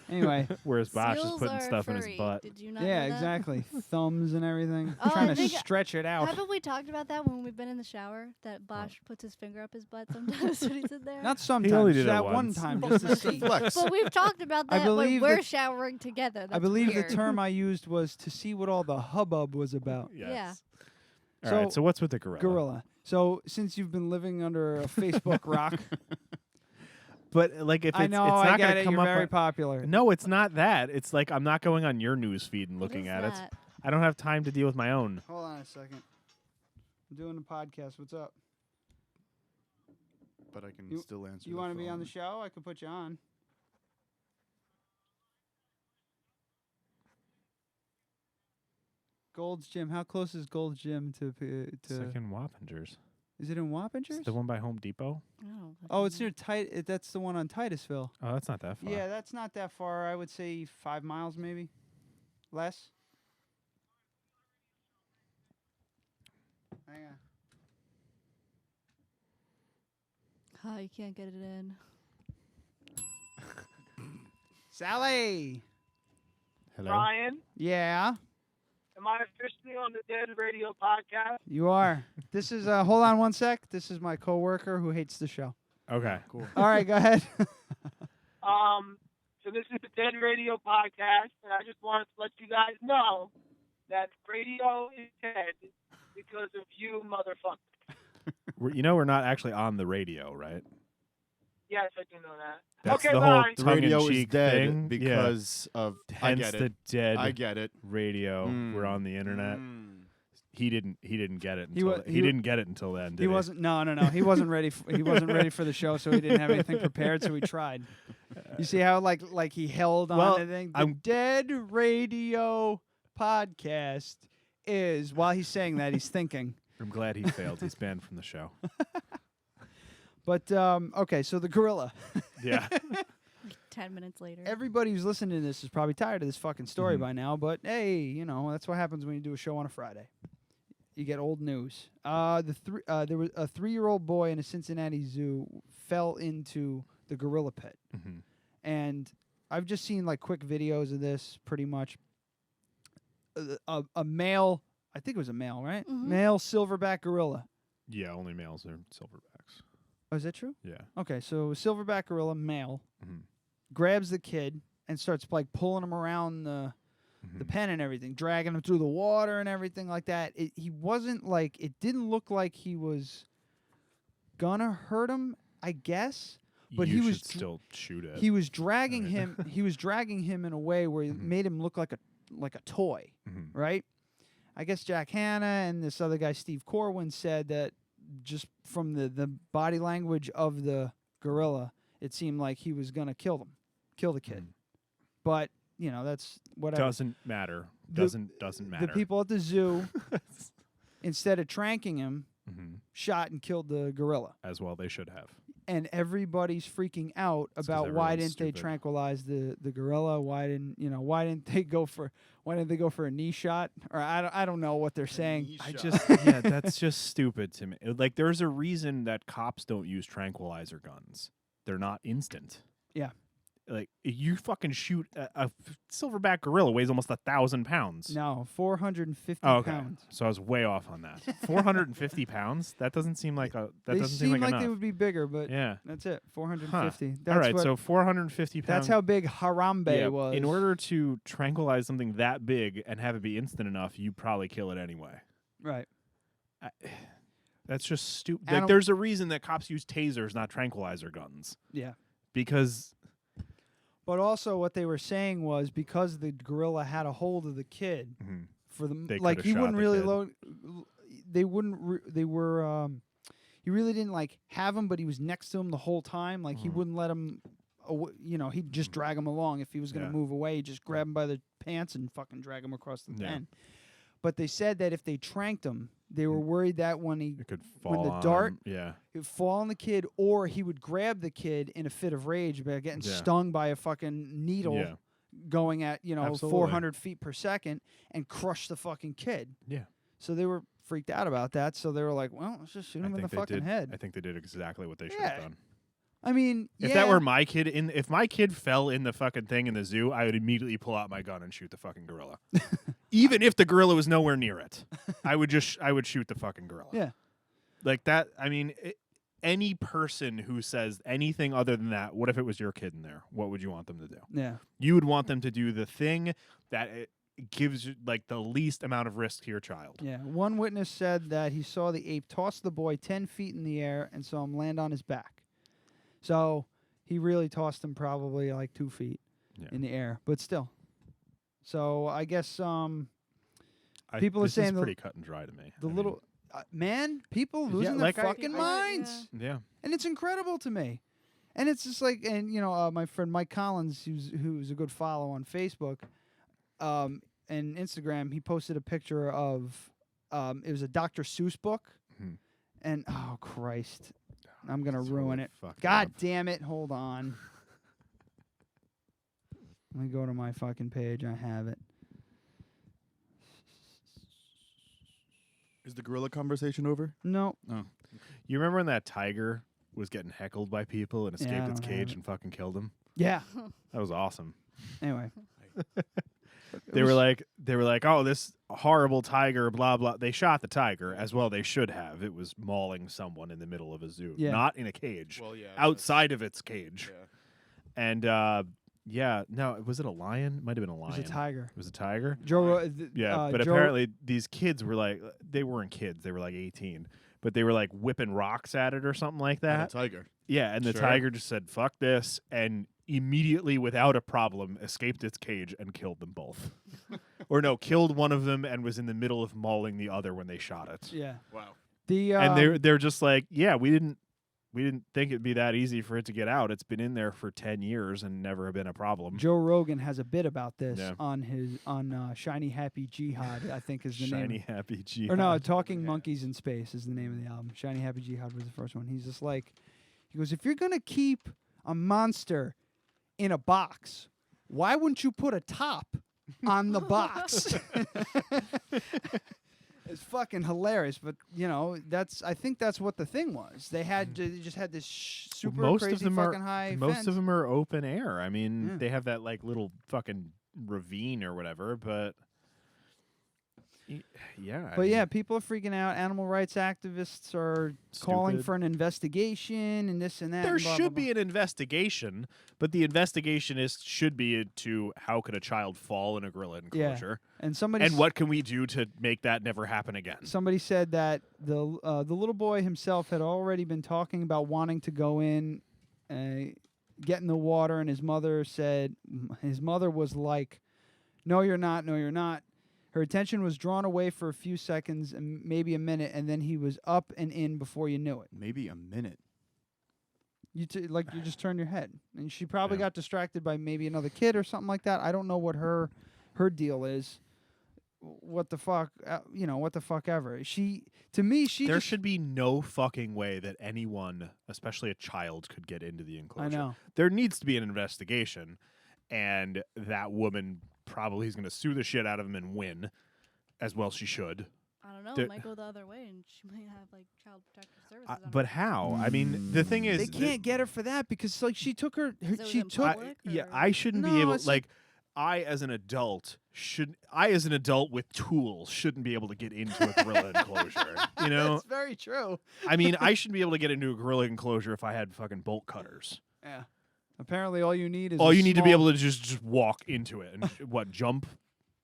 Anyway. Whereas Bosch is Seals putting are stuff in his furry. butt. Did you not Yeah, know that? exactly. Thumbs and everything. Oh, Trying I to think- stretch it out. Haven't we talked about that when we've been in the shower? That Bosch puts his finger up his butt sometimes when he's in there? Not sometimes. only did it that one once. time just to see. Flex. But we've talked about I that when believe we're that- showering together. That's I believe weird. the term I used was to see what all the hubbub was about. Yes. Yeah. All right. So- So what's with the gorilla? Gorilla. So since you've been living under a Facebook rock, But like, if it's, I know, it's not I get gonna it. come You're up. very on- popular. No, it's not that. It's like I'm not going on your news feed and What looking is at it. that? I don't have time to deal with my own. Hold on a second. I'm doing the podcast. What's up? But I can You- still answer. You want to be on the show? I could put you on. Gold's Gym. How close is Gold's Gym to? Second Wappingers. Is it in It's Wappingers? the one by Home Depot. Oh, Oh, it's near That's the one on Titusville. Oh, that's not that far. Yeah, that's not that far. I would say 5 miles, maybe less. Hang on. you can't get it in. Sally. Hello. Ryan, Yeah, am I officially on the Dead Radio podcast? you are. This is. Hold on one sec. This is my coworker who hates the show. Okay. Cool. All right, go ahead. So this is the Dead Radio podcast, and I just wanted to let you guys know that radio is dead because of you, motherfucker. We're not actually on the radio, right? Yes, I do know that. That's okay, the whole bye. The radio is tongue-in-cheek dead thing. because of. I Hence get the it. dead I get it. radio. We're on the internet. He didn't get it He until wa- he he wa- didn't get it until then. Did He wasn't. No. He wasn't ready. He wasn't ready for the show, so he didn't have anything prepared. So he tried. You see how like he held Well, on to things. The I'm- Dead Radio podcast is while he's saying that he's thinking. I'm glad he failed. He's banned from the show. But okay, so the gorilla. Yeah. Like 10 minutes later. Everybody who's listening to this is probably tired of this fucking story Mhm. by now. But hey, that's what happens when you do a show on a Friday. You get old news. There was a 3-year-old boy in a Cincinnati zoo fell into the gorilla pit. Mhm. And I've just seen like quick videos of this pretty much. A male, I think it was a male, right? Mhm. Male silverback gorilla. Yeah. Only males are silverbacks. Oh, is that true? Yeah. Okay, so a silverback gorilla, male, Mhm. grabs the kid and starts like pulling him around the Mhm. pen and everything, dragging him through the water and everything like that. He wasn't like, it didn't look like he was gonna hurt him, I guess. But you he was should still shoot it. He was dragging Right. him. He was dragging him in a way where it Mhm. made him look like a toy, Mhm. right? I guess Jack Hanna and this other guy Steve Corwin said that just from the body language of the gorilla, it seemed like he was gonna kill the kid. Mhm. But that's whatever. Doesn't matter. The- Doesn't matter. The people at the zoo, instead of tranking him, Mhm. shot and killed the gorilla. As well, they should have. And everybody's freaking out 'cause about why everyone's didn't they stupid. tranquilize the gorilla? Why didn't they go for a knee shot? Or I don't know what they're saying. That's just stupid to me. Like, there's a reason that cops don't use tranquilizer guns. They're not instant. Yeah. Like you fucking shoot a silverback gorilla weighs almost 1,000 pounds. No, 450 Oh, okay. pounds. So I was way off on that. 450 pounds? That doesn't seem like a. That They doesn't seem seem like they enough. would be bigger, but Yeah. that's it. 450. That's All right. what, So 450 pounds. that's how big Harambe was. In order to tranquilize something that big and have it be instant enough, you probably kill it anyway. Right. That's just stupid. Like, there's a reason that cops use tasers, not tranquilizer guns. Yeah. Because. But also, what they were saying was because the gorilla had a hold of the kid for the They like coulda he shot wouldn't the really kid. load. They wouldn't. They were. He really didn't like have him, but he was next to him the whole time. Like he wouldn't let him. You know, he'd just drag him along if he was going to move away. He'd just grab him by the pants and fucking drag him across the pen. But they said that if they tranked him, they were worried that when It could fall when the on dart, him. it would fall on the kid, or he would grab the kid in a fit of rage by getting stung by a fucking needle going at, Absolutely. 400 feet per second and crush the fucking kid. Yeah. So they were freaked out about that. So they were like, well, let's just shoot him in the fucking head. I think they did exactly what they should have done. I mean, If that were my kid, if my kid fell in the fucking thing in the zoo, I would immediately pull out my gun and shoot the fucking gorilla. Even if the gorilla was nowhere near it, I would shoot the fucking gorilla. Yeah. Like that. I mean, any person who says anything other than that, what if it was your kid in there? What would you want them to do? Yeah. You would want them to do the thing that it gives you like the least amount of risk to your child. Yeah. One witness said that he saw the ape toss the boy 10 feet in the air and saw him land on his back. So he really tossed him probably like 2 feet in the air, but still. So I guess people are saying this is pretty cut and dry to me. The little people losing their like fucking minds. Yeah. And it's incredible to me. And it's just like, and my friend Mike Collins, who's a good follow on Facebook and Instagram, he posted a picture of it was a Dr. Seuss book, and oh Christ. I'm going to ruin it. God damn it. Hold on. Let me go to my fucking page. I have it. Is the gorilla conversation over? No. Oh. You remember when that tiger was getting heckled by people and Yeah, I escaped its don't have cage it. and fucking killed him? Yeah. That was awesome. Anyway. They were like, oh, this horrible tiger, blah, blah. They shot the tiger as well. They should have. It was mauling someone in the middle of a zoo, not in a cage, outside of its cage. Yeah. And, no, was it a lion? Might have been a lion. It was a tiger. It was a tiger? But Joe, apparently these kids were like, they weren't kids. They were like 18. But they were like whipping rocks at it or something like that. And a tiger. Yeah, and the tiger just said, fuck this, and immediately, without a problem, escaped its cage and killed them both. Or no, killed one of them and was in the middle of mauling the other when they shot it. Yeah. Wow. And they're just like, yeah, we didn't think it'd be that easy for it to get out. It's been in there for 10 years and never been a problem. Joe Rogan has a bit about this on Shiny Happy Jihad, I think is the name. Shiny Happy Jihad. Or no, Talking Monkeys in Space is the name of the album. Shiny Happy Jihad was the first one. He's just like, he goes, if you're going to keep a monster in a box, why wouldn't you put a top on the box? It's fucking hilarious, but I think that's what the thing was. They just had this super crazy fucking high Most fence. of them are open air. I mean, they have that like little fucking ravine or whatever, but yeah. People are freaking out. Animal rights activists are calling for an investigation and this and that. There and blah, should blah, be an investigation, but the investigation should be to how could a child fall in a gorilla enclosure, and what can we do to make that never happen again? Somebody said that the little boy himself had already been talking about wanting to go in, get in the water, and his mother was like, "No, you're not. No, you're not." Her attention was drawn away for a few seconds and maybe a minute, and then he was up and in before you knew it. Maybe a minute. You just turn your head, and she probably got distracted by maybe another kid or something like that. I don't know what her deal is. What the fuck, what the fuck ever. There should be no fucking way that anyone, especially a child, could get into the enclosure. I know. There needs to be an investigation, and that woman probably is going to sue the shit out of him and win, as well she should. I don't don't know. There- It might go the other way, and she might have like child protective services. on but her. how? I mean, the thing is, They can't get her for that because like she took her. Because it was She in took. public, yeah, or- I shouldn't be No, able it's like. I, as an adult, with tools, shouldn't be able to get into a gorilla enclosure. You know, That's very true. I mean, I shouldn't be able to get into a gorilla enclosure if I had fucking bolt cutters. Yeah. Apparently, all you need is. All a you need to be small- able to just walk into it and what jump.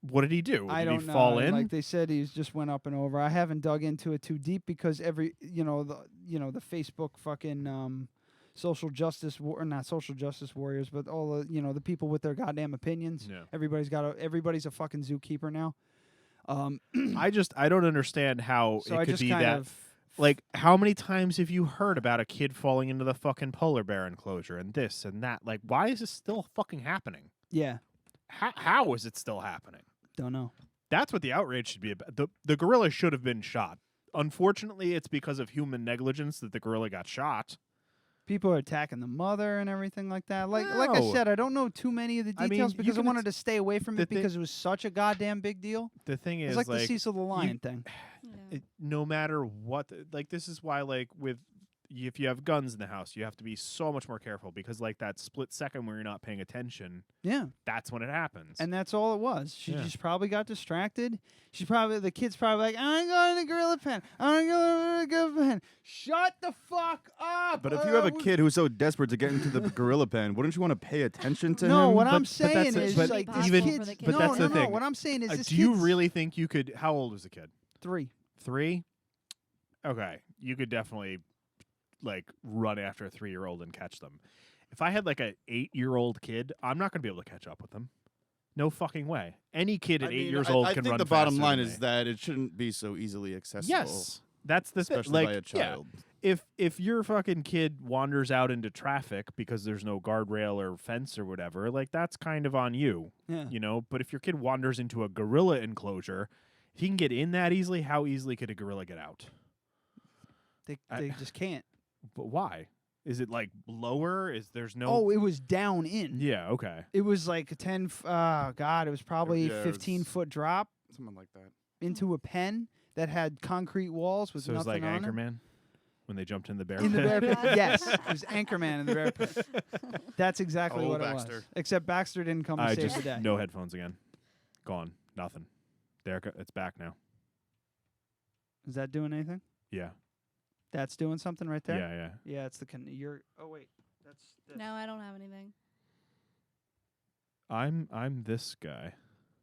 What did he do? I Did don't he know. fall in? Like they said, he just went up and over. I haven't dug into it too deep because the Facebook fucking social justice not social justice warriors, but all the the people with their goddamn opinions. Yeah. Everybody's a fucking zookeeper now. I don't understand how So it I could just be kind that. of Like, how many times have you heard about a kid falling into the fucking polar bear enclosure and this and that? Like, why is this still fucking happening? yeah, How is it still happening? don't know. That's what the outrage should be about. The gorilla should have been shot. Unfortunately, it's because of human negligence that the gorilla got shot. People are attacking the mother and everything like that. Like I No. said, I don't know too many of the I mean, details you because I can wanted to stay away from the it thi- because it was such a goddamn big deal. The thing is, It's like the Cecil the Lion thing. Yeah. no matter what, like, this is why, like, if you have guns in the house, you have to be so much more careful because, like, that split second where you're not paying attention, Yeah. that's when it happens. And that's all it was. She Yeah. just probably got distracted. The kid's probably like, I'm going to the gorilla pen. I'm going to the gorilla pen. Shut the fuck up. But if you have a kid who's so desperate to get into the gorilla pen, wouldn't you want to pay attention to No, him? what I'm but saying that's is but like these even- kids. but no, that's no, the no. thing. What I'm saying is this do you kid's really think you could? How old was the kid? 3. 3? Okay, you could definitely like run after a 3-year-old and catch them. If I had like a 8-year-old kid, I'm not going to be able to catch up with them. No fucking way. Any kid at 8 years old I can think run the bottom faster line than is me. that it shouldn't be so easily accessible. Yes, that's the thing. especially Like, by a yeah, child. if your fucking kid wanders out into traffic because there's no guardrail or fence or whatever, like, that's kind of on you, Yeah. you know. But if your kid wanders into a gorilla enclosure, if he can get in that easily, how easily could a gorilla get out? They just can't. But why? Is it like lower? There's no? Oh, it was down in. Yeah. Okay. It was like a 10. God, it was probably Yeah, it 15-foot drop Something like that. into a pen that had concrete walls with So it's nothing like on it. Anchorman when they jumped in the bear In the pit. bear pit. Yes, it was Anchorman in the bear pit. That's exactly Oh, what it Baxter. was. Except Baxter didn't come to I save just the day. no headphones again. Gone. Nothing. There. It's back now. Is that doing anything? Yeah. That's doing something right there. Yeah. Yeah. Yeah, it's the you're. Oh wait, that's. This. No, I don't have anything. I'm this guy.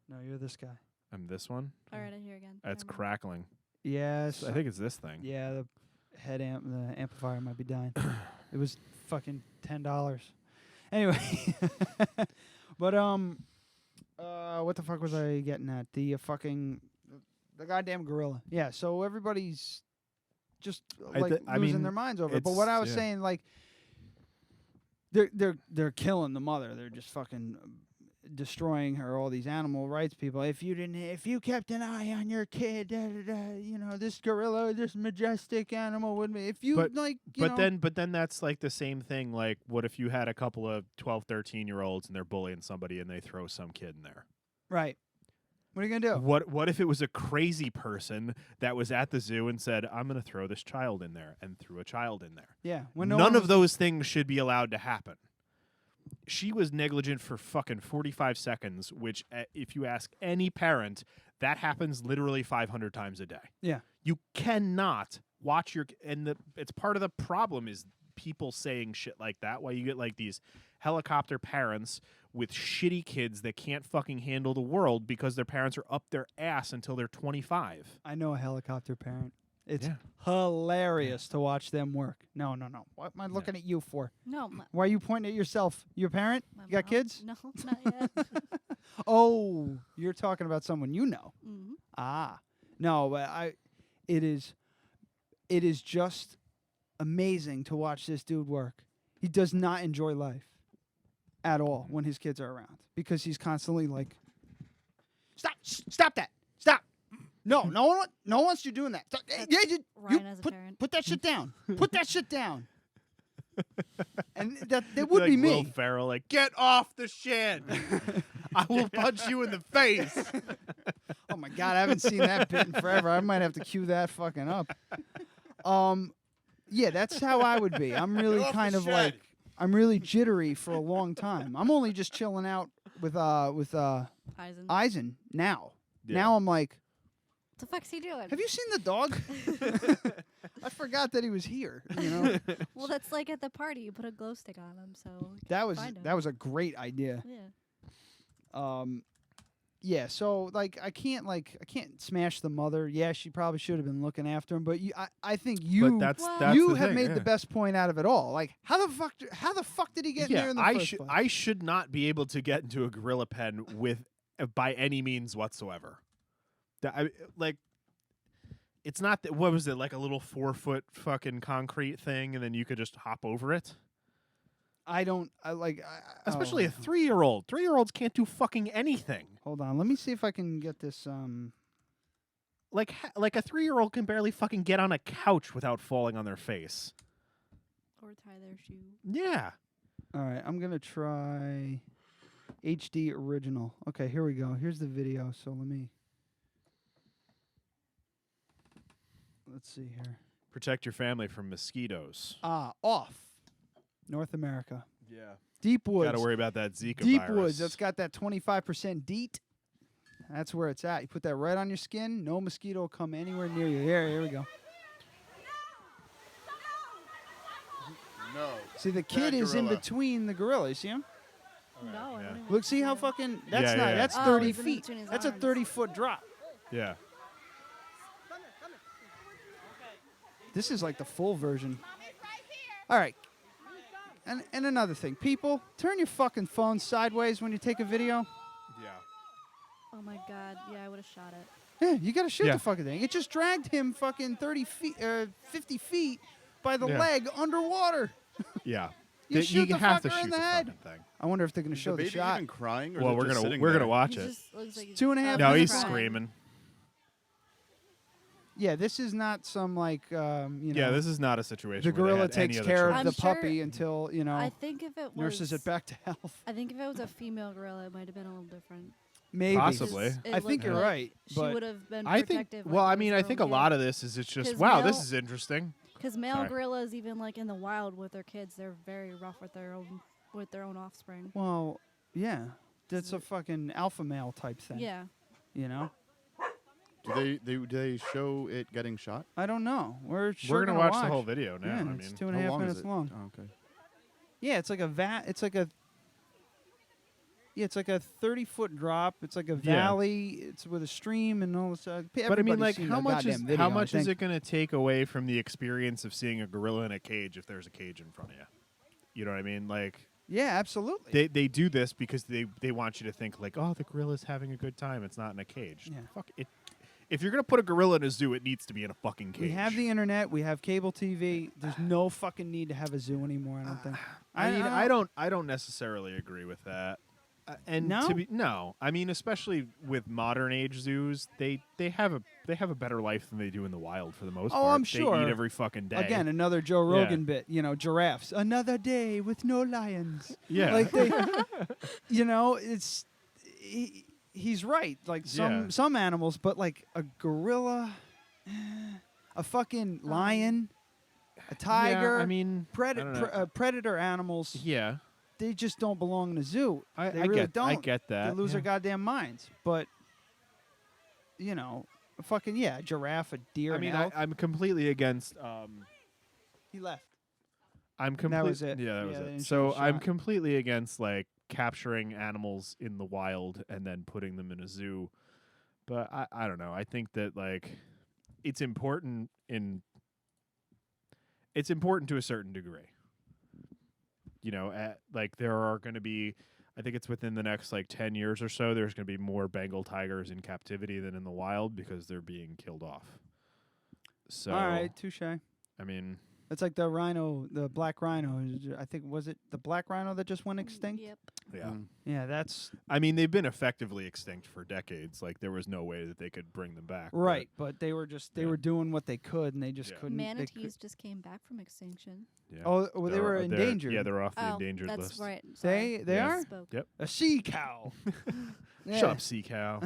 No, you're this guy. I'm this one. All right, I hear again. It's Never mind. crackling. Yes. I think it's this thing. Yeah, the the amplifier might be dying. It was fucking $10. Anyway, but what the fuck was I getting at? The the goddamn gorilla. Yeah. So everybody's just like I losing mean, their minds over it. But what I was saying, like, they're killing the mother. They're just fucking destroying her. All these animal rights people. If you kept an eye on your kid, this gorilla, this majestic animal would be. If you But- like, But then that's like the same thing. Like, what if you had a couple of 12, 13-year-olds and they're bullying somebody and they throw some kid in there? right. What are you gonna do? What if it was a crazy person that was at the zoo and said, I'm going to throw this child in there, and threw a child in there? Yeah. None of those things should be allowed to happen. She was negligent for fucking 45 seconds, which, if you ask any parent, that happens literally 500 times a day. Yeah. You cannot watch your it's part of the problem is people saying shit like that. Why you get like these helicopter parents with shitty kids that can't fucking handle the world because their parents are up their ass until they're 25. I know a helicopter parent. It's Yeah. hilarious to watch them work. No. What am I looking at you for? No, Why are you pointing at yourself? You a parent? my You got mom- kids? No, not yet. Oh, you're talking about someone you know. hmm Ah, no, but it is just amazing to watch this dude work. He does not enjoy life at all when his kids are around because he's constantly like, stop that, stop. No one wants you doing that. Stop. Ryan as a put, parent. put that shit down. Put that shit down. And that would Like be Will me. Ferrell, like, get off the shit. I will punch you in the face. Oh my God, I haven't seen that bit in forever. I might have to cue that fucking up. Yeah, that's how I would be. I'm really kind of like, I'm really jittery for a long time. I'm only just chilling out with Eisen now. Yeah. Now I'm like, What the fuck's he doing? have you seen the dog? I forgot that he was here. You know, Well, that's like at the party. You put a glow stick on him, so you that can't was find him. that was a great idea. Yeah. Yeah, so like I can't smash the mother. Yeah, she probably should have been looking after him, but I think you But Well- that's you the have thing, made yeah. the best point out of it all. Like how the fuck did he get in there in the first place? I should not be able to get into a gorilla pen with by any means whatsoever. It's not that. What was it, like a little 4-foot fucking concrete thing, and then you could just hop over it? Especially a 3-year-old. 3-year-olds can't do fucking anything. Hold on, let me see if I can get this. Like a 3-year-old can barely fucking get on a couch without falling on their face. Or tie their shoe. Yeah. All right, I'm gonna try HD original. Okay, here we go. Here's the video. So let's see here. Protect your family from mosquitoes. Off North America. Yeah. Deep woods. Got to worry about that Zika Deep virus. woods. That's got that 25% DEET. That's where it's at. You put that right on your skin. No mosquito will come anywhere near you. Here we go. No. See, the kid is in gorilla. between the gorilla. You see him? No, I yeah. don't even Look, see how that. fucking. That's Yeah, not. yeah. That's Oh, 30 he's in feet. between his That's a arms. 30-foot drop. Yeah. This is like the full version. All right. And another thing, people, turn your fucking phone sideways when you take a video. Yeah. Oh my god. Yeah, I would have shot it. Yeah, you gotta shoot Yeah. the fucking thing. It just dragged him fucking 50 feet by the Yeah. leg underwater. Yeah. You shoot the have to fucker in shoot the head. fucking thing. I I wonder if they're gonna Is show the the baby shot. even crying? Or Well, is it we're just gonna sitting we're there? gonna watch He it. just looks like he's 2.5 No, he's crying. screaming. Yeah, this is not some like you know. Yeah, this is not a situation. the where they gorilla had any takes other care choice. of the I'm sure- puppy until you know I think if it was nurses it back to health. I think if it was a female gorilla, it might have been a little different. Maybe. Possibly. It I think looked you're like right, She but would have been I think. protective. Well, like I it mean, was I her think own a lot kid. of this is it's just 'Cause wow, this male- is interesting. Because male Sorry. gorillas, even like in the wild with their kids, they're very rough with their own offspring. well, yeah, that's a fucking alpha male type thing. Yeah. You know. Do they show it getting shot? I don't know. We're sure We're gonna watch the whole video now. Yeah, I it's mean, 2.5 How long minutes is it? long. Oh, okay. Yeah, it's like a It's like a. Yeah, it's like a 30-foot drop. It's like a Yeah. valley. It's with a stream and all this. but I mean, everybody's like, seen how the much is goddamn video, how I much is think. it going to take away from the experience of seeing a gorilla in a cage if there's a cage in front of you? You know what I mean? Like, Yeah, absolutely. they do this because they want you to think like, oh, the gorilla's having a good time. It's not in a cage. Yeah. Fuck it. If you're gonna put a gorilla in a zoo, it needs to be in a fucking cage. We have the internet. We have cable TV. There's no fucking need to have a zoo anymore. I don't think. I mean, I don't necessarily agree with that. And No? no, I mean, especially with modern age zoos, they have a better life than they do in the wild for the most part. Oh, I'm They sure. eat every fucking day. Again, another Joe Rogan bit. You know, giraffes. Another day with no lions. yeah, Like they, you know, it's. He's right. Like Yeah. some animals, but like a gorilla, a fucking lion, a tiger. Yeah, I mean, I don't know. Predator animals. yeah, They just don't belong in a zoo. I They really get don't. I get that. They lose yeah. their goddamn minds. But you know, a fucking a giraffe, a deer. I an mean, elk. I'm completely against. He left. I'm completely. was it. Yeah, that Yeah, was they it. didn't So show the I'm shot. completely against like capturing animals in the wild and then putting them in a zoo. But I don't know. I think that like it's important to a certain degree. You know, like there are going to be, I think it's within the next like 10 years or so, there's going to be more Bengal tigers in captivity than in the wild because they're being killed off. So, All right, touche. I mean, It's like the rhino, the black rhino. I think was it the black rhino that just went extinct? Yep. yeah. Mm. Yeah, that's I mean, they've been effectively extinct for decades. Like there was no way that they could bring them back. but- right. But they were Yeah. were doing what they could, and they just Yeah. couldn't. they Manatees just came back from extinction. Yeah. Oh, well, they They're- were they're- endangered. Yeah, they're off the Oh, endangered that's list. right. They Yeah. are Spoke. Yep. a sea cow. Shut up, sea cow.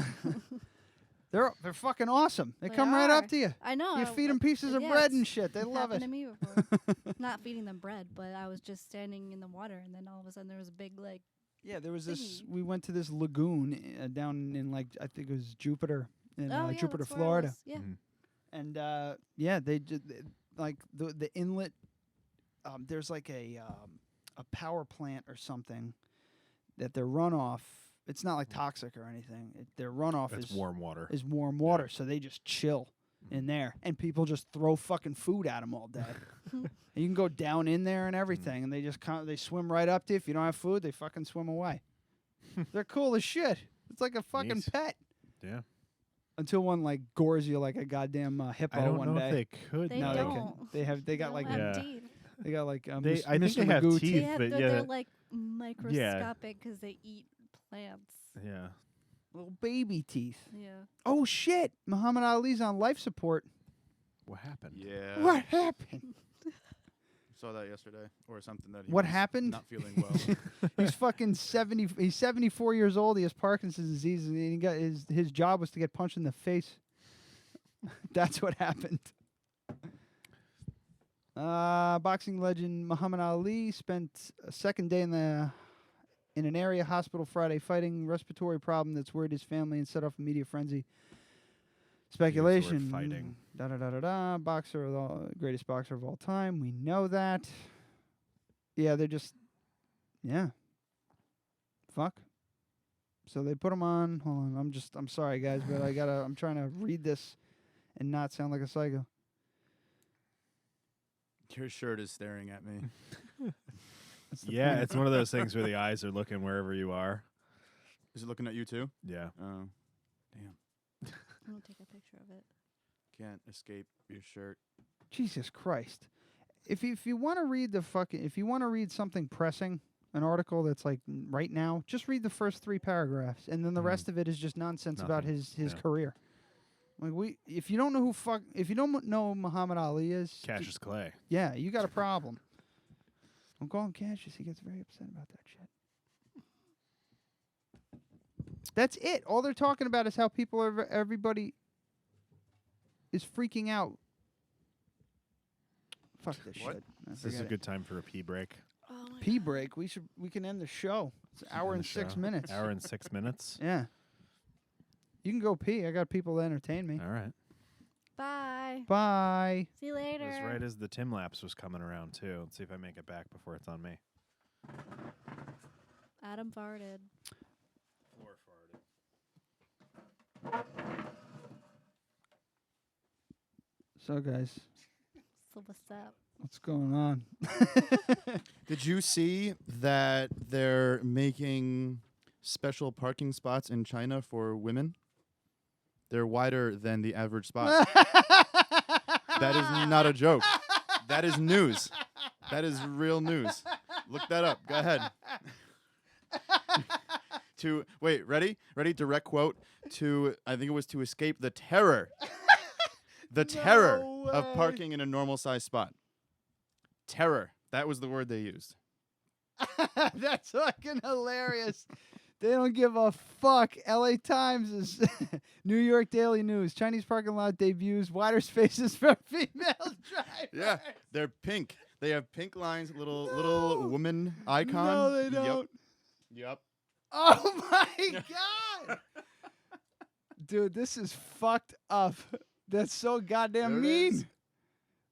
They're fucking awesome. They They come right up are. to you. I know. You feed them pieces of yeah, bread and it's shit. They love happened it. to me before. Not feeding them bread, but I was just standing in the water, and then all of a sudden there was a big like. Yeah, there was this. Thingy. We went to this lagoon down in like I think it was Jupiter in Yeah, Jupiter, that's where I Florida, was. Yeah. and yeah, they like the inlet. There's like a power plant or something that their runoff. It's not like toxic or anything. Their runoff It's is warm water. Is warm water, so they just chill in there, and people just throw fucking food at them all day. And you can go down in there and everything, and they just they swim right up to you. If you don't have food, they fucking swim away. They're cool as shit. It's like a fucking Neat. pet. Yeah. Until one like gores you like a goddamn hippo I don't one know day. if they could. They no, don't. they got They got don't like have Yeah. teeth. they got like They, I think Mr. they have Magoo teeth, but They're yeah, like microscopic because they eat plants. yeah. little baby teeth. Yeah. Oh shit! Muhammad Ali's on life support. What happened? Yeah. What happened? Saw that yesterday or something that he What was happened? Not feeling well. He's fucking 70. He's 74 years old. He has Parkinson's disease, and he got his job was to get punched in the face. That's what happened. Boxing legend Muhammad Ali spent a second day in an area hospital Friday fighting respiratory problem that's worried his family and set off a media frenzy. Speculation. fighting. Da da da da da. Boxer, greatest boxer of all time. We know that. Yeah, they're just. Yeah. Fuck. So they put him on. Hold on. I'm sorry, guys, but I'm trying to read this and not sound like a psycho. Your shirt is staring at me. That's the Yeah, point. it's one of those things where the eyes are looking wherever you are. Is it looking at you too? Yeah. Oh, damn. I'm gonna take a picture of it. Can't escape your shirt. Jesus Christ. If you want to read if you want to read something pressing, an article that's like right now, just read the first 3 paragraphs, and then the rest of it is just nonsense about Nothing. his Yeah. career. Like if you don't know if you don't know Muhammad Ali is, Cassius Clay. yeah, you got a problem. Don't call him Cassius. He gets very upset about that shit. That's it. All they're talking about is how everybody is freaking out. Fuck this What? shit. This is a good time for a pee break. Oh my Pee break. We can end the show. It's an hour End and the 6 show. minutes. Hour and 6 minutes. Yeah. You can go pee. I got people to entertain me. All right. Bye. Bye. See you later. It was right as the Tim lapse was coming around too. Let's see if I make it back before it's on me. Adam farted. Floor farted. So guys, So what's up? what's going on? Did you see that they're making special parking spots in China for women? They're wider than the average spot. That is not a joke. That is news. That is real news. Look that up. Go ahead. Ready? Direct quote to, I think it was to escape the terror. The terror of way. parking in a normal size spot. Terror. That was the word they used. That's fucking hilarious. They don't give a fuck. LA Times is New York Daily News. Chinese parking lot debuts wider spaces for female drivers. Yeah, they're pink. They have pink lines, little woman icon. No, they don't. Yep. Oh my god. Dude, this is fucked up. That's so goddamn There it mean. is.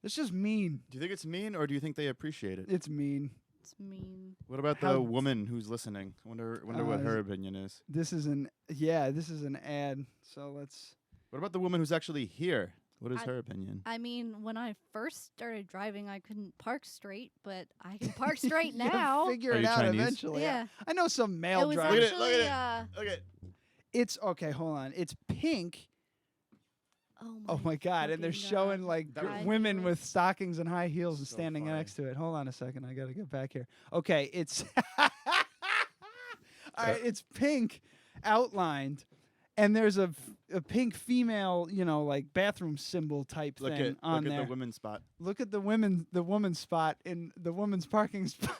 It's just mean. Do you think it's mean, or do you think they appreciate it? It's mean. It's mean. What about How- the woman who's listening? Wonder what her opinion is. This is an ad. So let's What about the woman who's actually here? What is I- her opinion? I mean, when I first started driving, I couldn't park straight, but I can park straight now. You'll figure Are it you out Chinese? eventually. Yeah. I know some It male was drivers. Look at it, look at actually, it. Okay. It's okay, hold on. It's pink. oh Oh my god, and they're fucking showing God. like That was- women with stockings and high heels and So standing funny. next to it. Hold on a second, I gotta get back here. Okay, it's all right. It's pink, outlined, and there's a pink female, like bathroom symbol type Look thing at on look there. at the women's spot. Look at the woman's spot in the woman's parking spot.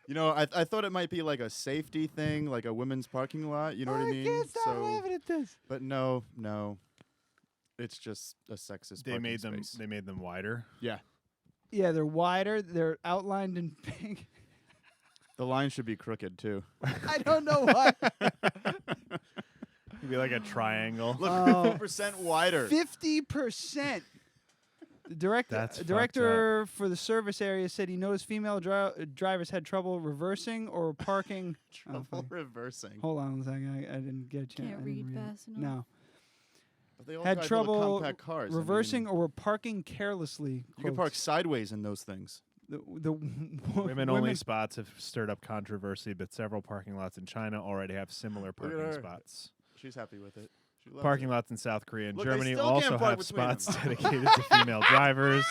You know, I thought it might be like a safety thing, like a women's parking lot. You know what I mean? can't stop laughing at this. But no, it's just a sexist. They made parking space. them. They made them wider. Yeah, Yeah, they're wider. They're outlined in pink. the line should be crooked too. I don't know why. It'd be like a triangle. Look, 50% wider. 50%. The That's fucked director for the service area said he noticed female drivers had trouble reversing or parking. Trouble reversing. Hold on a second. I didn't get a chance. Can't I read didn't fast enough. No. But they all Had drive trouble little compact cars. I reversing mean, or were parking carelessly. you can park sideways in those things. The Women-only spots have stirred up controversy, but several parking lots in China already have similar at parking her. spots. She's happy with it. She loves Parking it. lots in South Korea and Look, they Germany still also can't park have between them. spots dedicated to female drivers.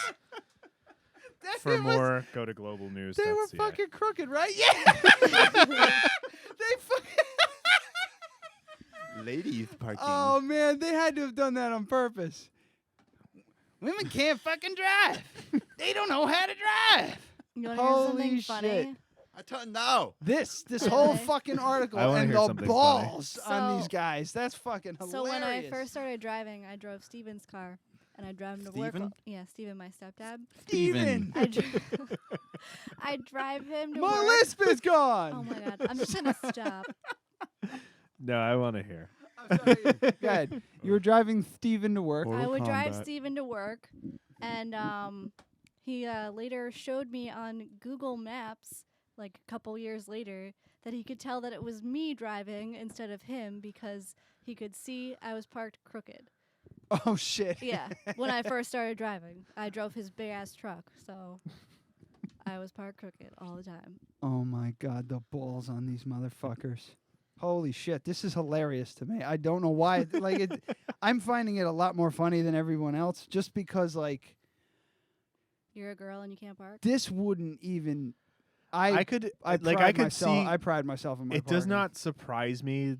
For more, go to globalnews.ca. They were fucking crooked, right? Yeah. They fucking. Ladies parking. Oh man, they had to have done that on purpose. Women can't fucking drive. They don't know how to drive. You want to hear something Holy funny? shit. I tell no. This whole Really? fucking article I wanna and hear the something balls on So- these guys. That's fucking hilarious. So when I first started driving, I drove Steven's car, and I drove him to work. Steven? Yeah, Steven, my stepdad. Steven. I drive him to My work. lisp is gone. Oh my god, I'm just gonna stop. No, I want to hear. Go ahead. You were driving Steven to work. I would drive Kombat. Steven to work, and he later showed me on Google Maps, like a couple years later, that he could tell that it was me driving instead of him because he could see I was parked crooked. Oh shit. Yeah, when I first started driving, I drove his big ass truck, so I was parked crooked all the time. Oh my god, the balls on these motherfuckers. Holy shit, this is hilarious to me. I don't know why. I'm finding it a lot more funny than everyone else just because, like, You're a girl and you can't park? this wouldn't even. I could see. I pride myself in my It does parking. not surprise me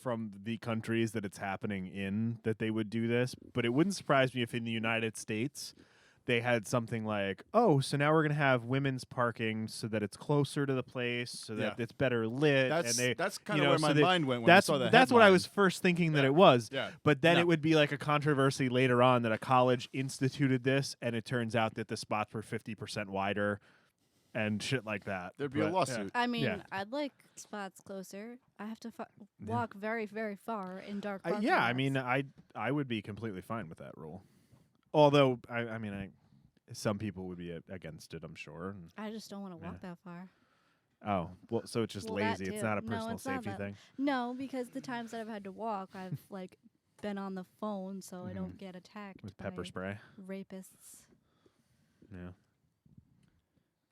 from the countries that it's happening in that they would do this, but it wouldn't surprise me if in the United States they had something like, oh, so now we're going to have women's parking so that it's closer to the place, so that it's better lit. That's kind you of know, where so my they- mind went when I saw the That's what I headline. was first thinking that it was. Yeah. But then No. it would be like a controversy later on that a college instituted this, and it turns out that the spots were 50% wider and shit like that. There'd be a But, yeah. lawsuit. I mean, Yeah. I'd like spots closer. I have to walk very, very far in dark parking Yeah, I lots. mean, I would be completely fine with that rule. Although, some people would be against it, I'm sure. and- I just don't want to walk that far. Oh, well, so it's just Well, that lazy. It's too. not a No, personal it's not safety that. thing. No, because the times that I've had to walk, I've like been on the phone, so I don't get attacked With pepper by spray. rapists. Yeah.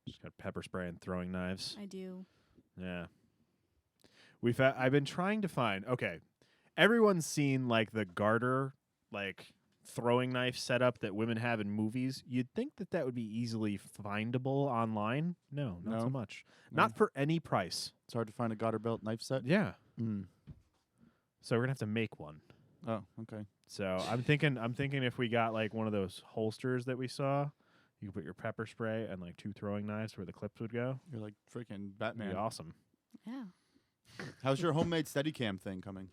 Just got pepper spray and throwing knives. I do. Yeah. I've been trying to find. Okay, everyone's seen like the garter, like throwing knife setup that women have in movies. You'd think that would be easily findable online. No, not so No. much. No. Not for any price. It's hard to find a garter belt knife set. Yeah. Mm. So we're gonna have to make one. Oh, okay. So I'm thinking if we got like one of those holsters that we saw, you could put your pepper spray and like 2 throwing knives where the clips would go. You're like freaking That'd Batman. be awesome. Yeah. How's your homemade Steadicam thing coming?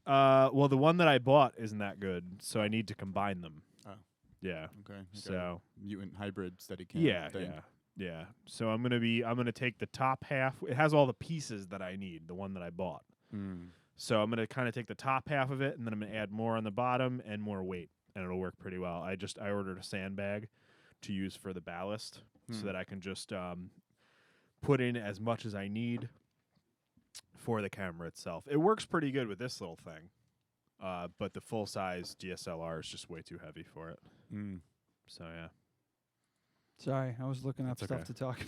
Well, the one that I bought isn't that good, so I need to combine them. Oh. Yeah. Okay. like a So mutant hybrid Steadicam. yeah, thing. yeah. So I'm gonna take the top half. It has all the pieces that I need. The one that I bought. Mm. So I'm gonna kind of take the top half of it, and then I'm gonna add more on the bottom and more weight, and it'll work pretty well. I ordered a sandbag to use for the ballast, so that I can just put in as much as I need for the camera itself. It works pretty good with this little thing, but the full size DSLR is just way too heavy for it. Mm. So yeah. Sorry, I was looking up That's stuff okay. to talk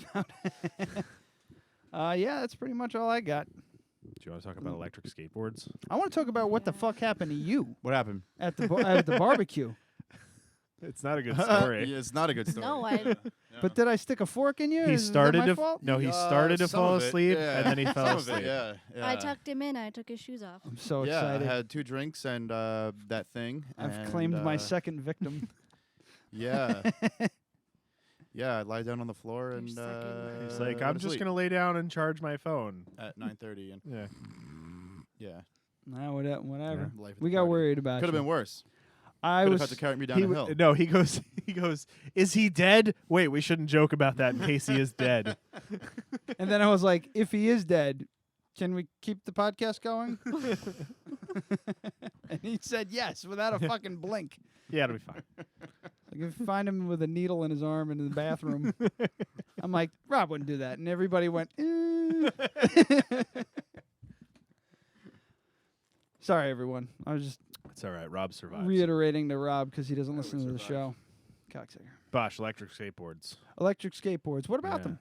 about. Yeah, that's pretty much all I got. Do you want to talk about electric skateboards? I want to talk about what the fuck happened to you What happened? at the at the barbecue. It's not a good story. Yeah, it's not a good story. No, I. But did I stick a fork in you? He Is that started my to fault? he started to some fall of it, asleep yeah. and then he fell Some of it, asleep. yeah, yeah. I tucked him in. I took his shoes off. I'm so yeah, excited. I had 2 drinks and that thing. I've and, claimed my second victim. Yeah. Yeah, I lie down on the floor and You're sucking. He's like, go I'm to just sleep gonna lay down and charge my phone. at 9:30 and Yeah. yeah. Nah, whatever. Life at We the got party. worried about Could have you. been worse. I Could was have had to carry me down He a w- hill. no, he goes. He goes. Is he dead? Wait, we shouldn't joke about that in case he is dead. and then I was like, if he is dead, can we keep the podcast going? And he said yes without a fucking blink. Yeah, it'll be fine. Like if you find him with a needle in his arm in the bathroom, I'm like, Rob wouldn't do that. And everybody went, Sorry, everyone. I was just It's all right. Rob survives. reiterating to Rob because he doesn't listen to the show. Cocksucker. Bosch electric skateboards. Electric skateboards. What about Yeah. them?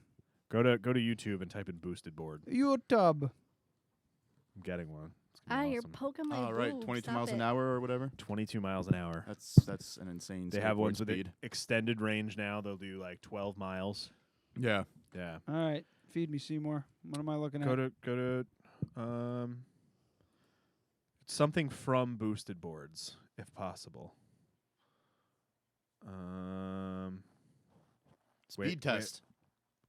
Go to YouTube and type in boosted board. YouTube. I'm getting one. It's gonna be You're awesome. poking my Oh, right, boob. 22 Stop miles an it. hour or whatever. 22 miles an hour. That's an insane. They have skateboard ones with speed. extended range now. They'll do like 12 miles. Yeah. Yeah. All right. Feed me, Seymour. What am I looking at? Go to something from boosted boards if possible. Speed test.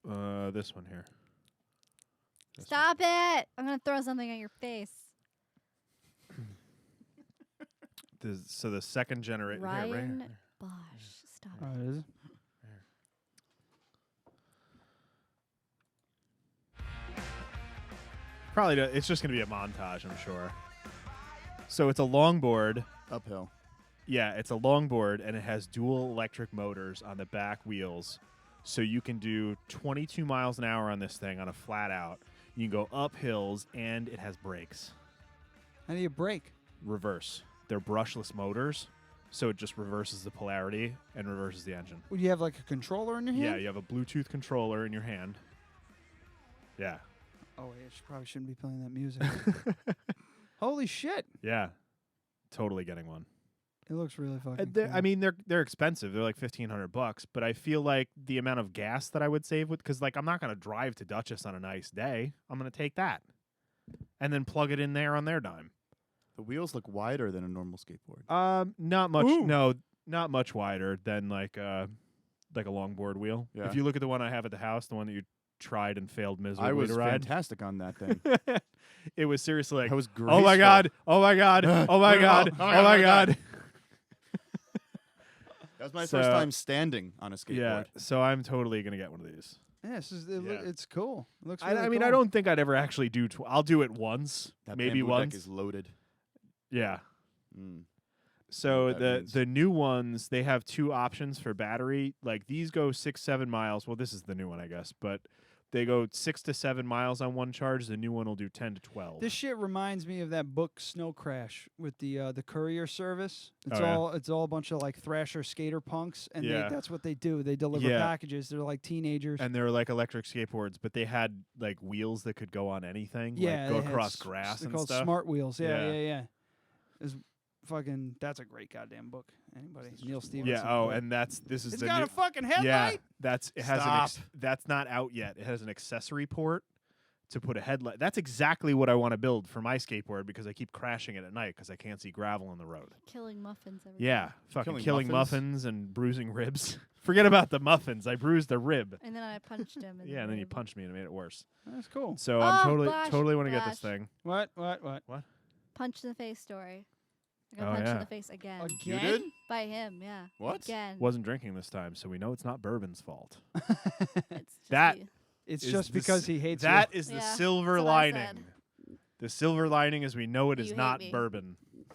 This one here. Stop it! I'm gonna throw something at your face. So the second generation. Ryan Bosch. Stop Oh, it. it is? Probably. It's just gonna be a montage, I'm sure. So it's a longboard. Uphill. Yeah, it's a longboard, and it has dual electric motors on the back wheels. So you can do 22 miles an hour on this thing on a flat out. You can go up hills, and it has brakes. How do you brake? Reverse. They're brushless motors, so it just reverses the polarity and reverses the engine. Would you have like a controller in your hand? Yeah, you have a Bluetooth controller in your hand. Yeah. Oh, wait, probably shouldn't be playing that music. Holy shit. Yeah. Totally getting one. It looks really fucking I cool. mean, they're expensive. They're like $1,500, but I feel like the amount of gas that I would save with, because like I'm not gonna drive to Dutchess on a nice day. I'm gonna take that, and then plug it in there on their dime. The wheels look wider than a normal skateboard. Not much. Ooh. No, not much wider than like a longboard wheel. Yeah. If you look at the one I have at the house, the one that you tried and failed miserably I was to ride, fantastic on that thing. it was seriously like, I was oh my god, oh my god, oh my god, oh my god. That was my So- first time standing on a skateboard. Yeah, so I'm totally gonna get one of these. Yeah, Yeah. it's cool. It looks I really mean, cool. I don't think I'd ever actually do. I'll do it once, That maybe bamboo once. deck is loaded. Yeah. Mm. So what that means. the new ones, they have two options for battery. Like these go 6-7 miles. Well, this is the new one, I guess, but they go 6 to 7 miles on one charge. The new one will do 10 to 12. This shit reminds me of that book Snow Crash with the courier service. It's Oh, yeah. it's all a bunch of like thrasher skater punks, and Yeah. that's what they do. They deliver Yeah. packages. They're like teenagers. And they're like electric skateboards, but they had like wheels that could go on anything. yeah, like go they had across grass They're and called stuff. smart wheels. Yeah, Yeah. yeah, yeah. It's fucking. That's a great goddamn book. Anybody? Neil Stephenson. Yeah. Oh, book. and this is It's the got new. a fucking headlight. Yeah, it has Stop. that's not out yet. It has an accessory port to put a headlight. That's exactly what I want to build for my skateboard because I keep crashing it at night because I can't see gravel on the road. Killing muffins every Yeah, day. fucking Killing killing muffins? muffins and bruising ribs. Forget about the muffins. I bruised a rib. And then I punched him. in Yeah, the and then you rib. punched me and it made it worse. That's cool. So Oh, I'm Bosh, totally want to get this Bosh. thing. What? Punch in the face story. I got Oh, punched yeah. in the face again. Again? You did? By him, yeah. What? Again. Wasn't drinking this time, so we know it's not bourbon's fault. It's just That- the- It's Is just the because s- he hates That is the Yeah, silver that's what I said. lining. The silver lining is we know it is You hate not me. bourbon. you.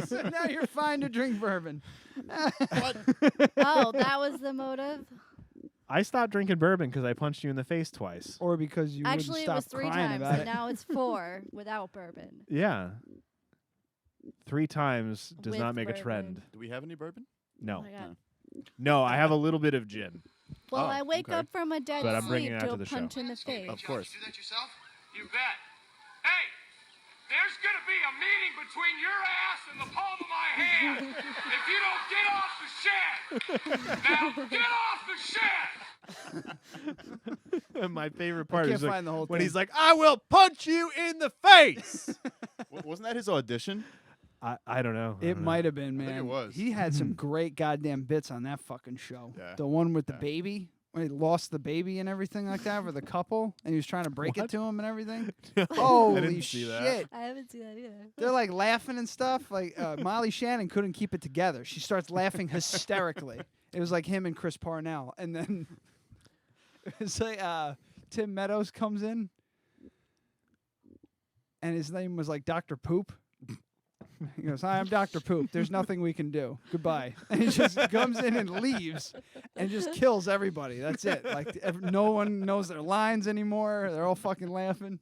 So now you're fine to drink bourbon. Oh, that was the motive? I stopped drinking bourbon because I punched you in the face twice. Or because you Actually, it wouldn't was stop 3 crying times, about and it. now it's 4 without bourbon. Yeah. 3 times does With not make a bourbon. trend. Do we have any bourbon? No. Oh my God. No, I have a little bit of gin. Well, Oh, I wake okay. up from a dead But I'm bringing sleep it out to to a the show. punch in the face. Of course. You bet. Hey, there's gonna be a meeting between your ass and the palm of my hand if you don't get off the shed. Now, get off the shed. My favorite part can't is like, find the whole when thing. he's like, I will punch you in the face. Wasn't that his audition? I don't know. It might have been, man. think it was. He had some great goddamn bits on that fucking show. Yeah. The one with the baby, when he lost the baby and everything like that for the couple, and he was trying to break it to him and everything. Holy didn't see that. shit. I haven't seen that either. They're like laughing and stuff. Like Molly Shannon couldn't keep it together. She starts laughing hysterically. It was like him and Chris Parnell. And then it's like Tim Meadows comes in, and his name was like Dr. Poop. He goes, "Hi, I'm Dr. Poop. There's nothing we can do. Goodbye." And he just comes in and leaves and just kills everybody. That's it. Like no one knows their lines anymore. They're all fucking laughing.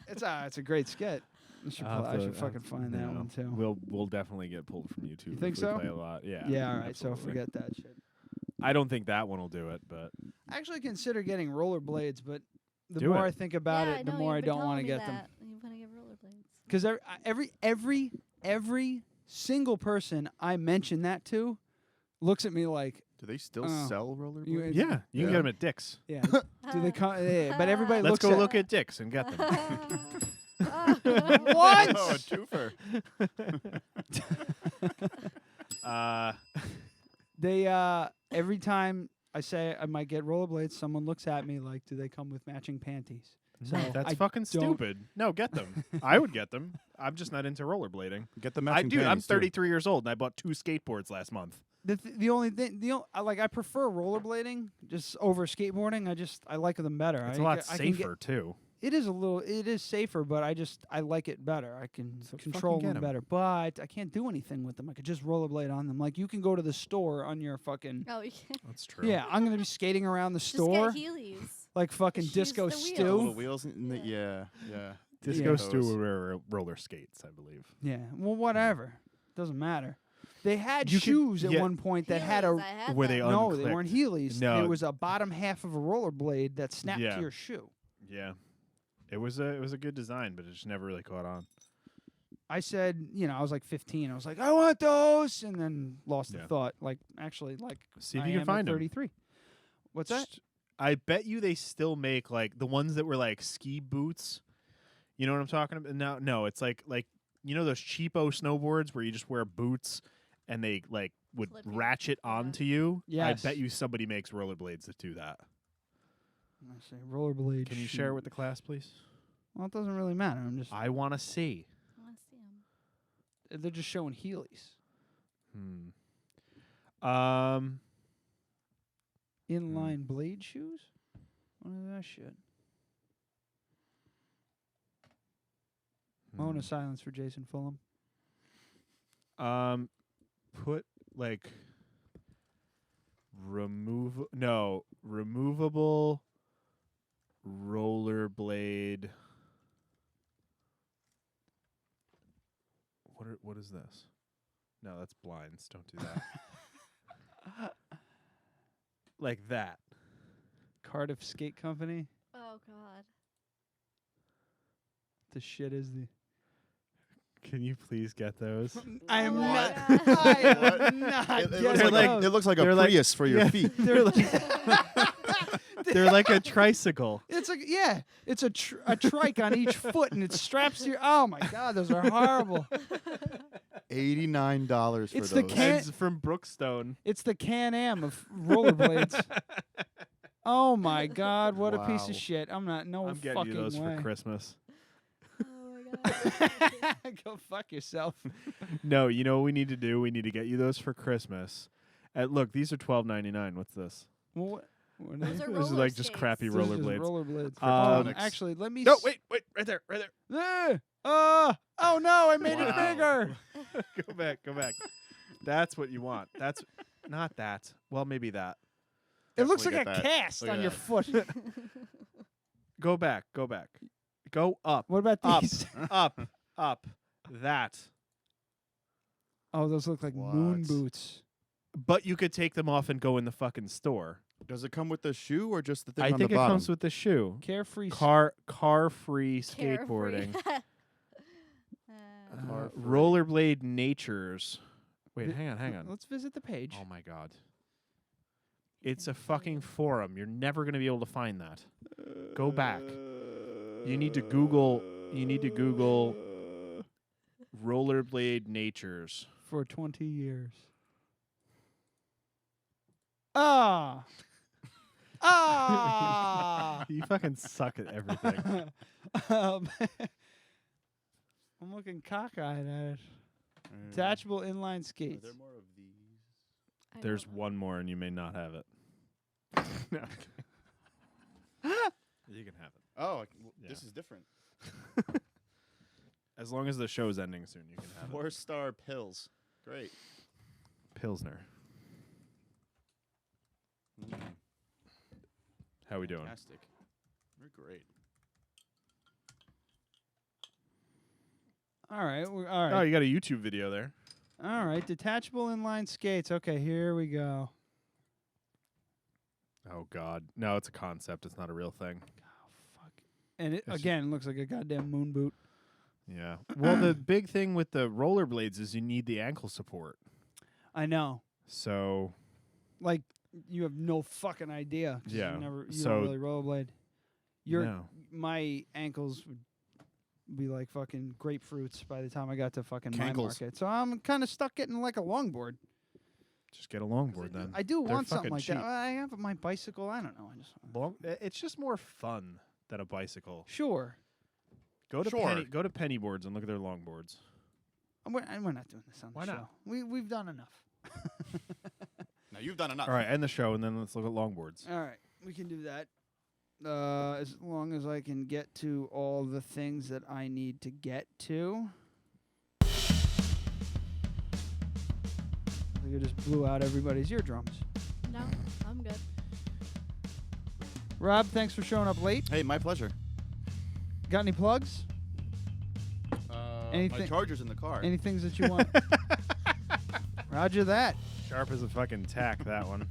It's a great skit. I should fucking find that one too. We'll definitely get pulled from YouTube. You think if we so? Play a lot. Yeah. Yeah, all right. So absolutely. forget that shit. I don't think that one will do it, but I actually consider getting rollerblades, but the Do more it. I think about yeah, it, the know, more I you've been don't want to telling get me them. that. You want to get rollerblades. Because every single person I mention that to looks at me like, Do they still Oh. sell rollerblades? You- yeah, you can Yeah. get them at Dick's. yeah. Do they come? Yeah, but everybody Let's looks go at look at Dick's and get them. What? Oh, a twofer. They every time I say I might get rollerblades, someone looks at me like, do they come with matching panties? So That's I fucking don't- stupid. No, get them. I would get them. I'm just not into rollerblading. Get the I'm matching panties, too. 33 years old and I bought 2 skateboards last month. The only thing, I prefer rollerblading just over skateboarding. I like them better. It's a lot safer too. It is safer, but I like it better. I can So control fucking get them 'em. better, but I can't do anything with them. I could just rollerblade on them. Like you can go to the store on your fucking. Oh, you can That's true. Yeah, I'm gonna be skating around the just store get Heelys. like fucking Just Disco use the Stew. The little wheels. wheels. In the, yeah. Disco Yeah. Stew will wear roller skates, I believe. Yeah, well, whatever. Doesn't matter. They had You could- shoes at yeah. one point that had Heelys, a. I had Where they them. No, they unclipped. weren't Heelys. No. There was a bottom half of a rollerblade that snapped Yeah. to your shoe. Yeah. It was a good design, but it just never really caught on. I said, I was like 15. I was like, I want those, and then lost the Yeah. thought. Like, actually, like, See if I you can am find at 'em. 33. What's that? I bet you they still make like the ones that were like ski boots. You know what I'm talking about? No, it's like those cheapo snowboards where you just wear boots and they like would Clip you. ratchet Yeah. onto you. Yes. I bet you somebody makes rollerblades that do that. I say rollerblade. Can you share it with the shoes. class, please? Well, it doesn't really matter. I'm just I want to see. I want to see 'em. they're just showing Heelys. Inline blade shoes? What is that shit? Moment of silence for Jason Fulham. Put like removable rollerblade. What is this? No, that's blinds. Don't do that. Like that. Cardiff Skate Company. Oh God. The shit is the. Can you please get those? I am Oh my not. God. I am not. It looks getting like those. it looks like a they're like- Prius for your yeah. feet. They're like they're like a tricycle. It's it's a trike on each foot, and it straps to your. Oh my God, those are horrible. $89 for It's those. the can- It's from Brookstone. It's the Can-Am of rollerblades. Oh my God, what a piece Wow. of shit! I'm not. No I'm getting fucking you those way. for Christmas. Oh my God. Go fuck yourself. No, you know what we need to do? We need to get you those for Christmas. Look, these are $12.99. What's this? Well, what are Those they? are This is roller like just skates. crappy Those are just rollerblades. rollerblades. Um, Actually, let me. No, s- wait, right there. Oh no! I made it Wow. bigger. Go back. That's what you want. That's not that. Well, maybe that. It looks like Definitely a get that. cast Look on at your that. foot. Go back. Go up. What about Up. these? Up. That. Oh, those look like moon What? boots. But you could take them off and go in the fucking store. Does it come with the shoe or just the thing I on think the it bottom? comes with the shoe. Carefree. Car-free Carefree. skateboarding. Car-free. Rollerblade Natures. Wait, Vi- hang on. Let's visit the page. Oh my god. It's a fucking forum. You're never going to be able to find that. Go back. You need to Google Rollerblade Natures. For 20 years. Ah. Ah. You fucking suck at everything. I'm looking cockeyed at it. Detachable inline skates. Are there more of these? There's one more, and you may not have it. No. You can have it. Oh, Yeah. this is different. As long as the show's ending soon, you can have it. 4-star pills. Great. Pilsner. How we doing? Fantastic. We're great. All right. All right. Oh, you got a YouTube video there. All right. Detachable inline skates. Okay, here we go. Oh, God. No, it's a concept. It's not a real thing. And it, again, looks like a goddamn moon boot. Yeah. Well, the big thing with the rollerblades is you need the ankle support. I know. So, Like, you have no fucking idea. 'Cause Yeah. You don't really rollerblade. No. My ankles would be like fucking grapefruits by the time I got to fucking my Cankles. market. So I'm kind of stuck getting like a longboard. just get a longboard then. I do They're want something fucking like cheap. that. I have my bicycle. I don't know. It's just more fun than a bicycle. Sure. Go to Sure. go to Pennyboards and look at their longboards. We're not doing this on Why the not? show. We've done enough. Now you've done enough. All right, end the show and then let's look at longboards. All right, we can do that. As long as I can get to all the things that I need to get to. I think I just blew out everybody's eardrums. No, I'm good. Rob, thanks for showing up late. Hey, my pleasure. Got any plugs? My Anything- charger's in the car. Any things that you want? Roger that. Sharp as a fucking tack, that one.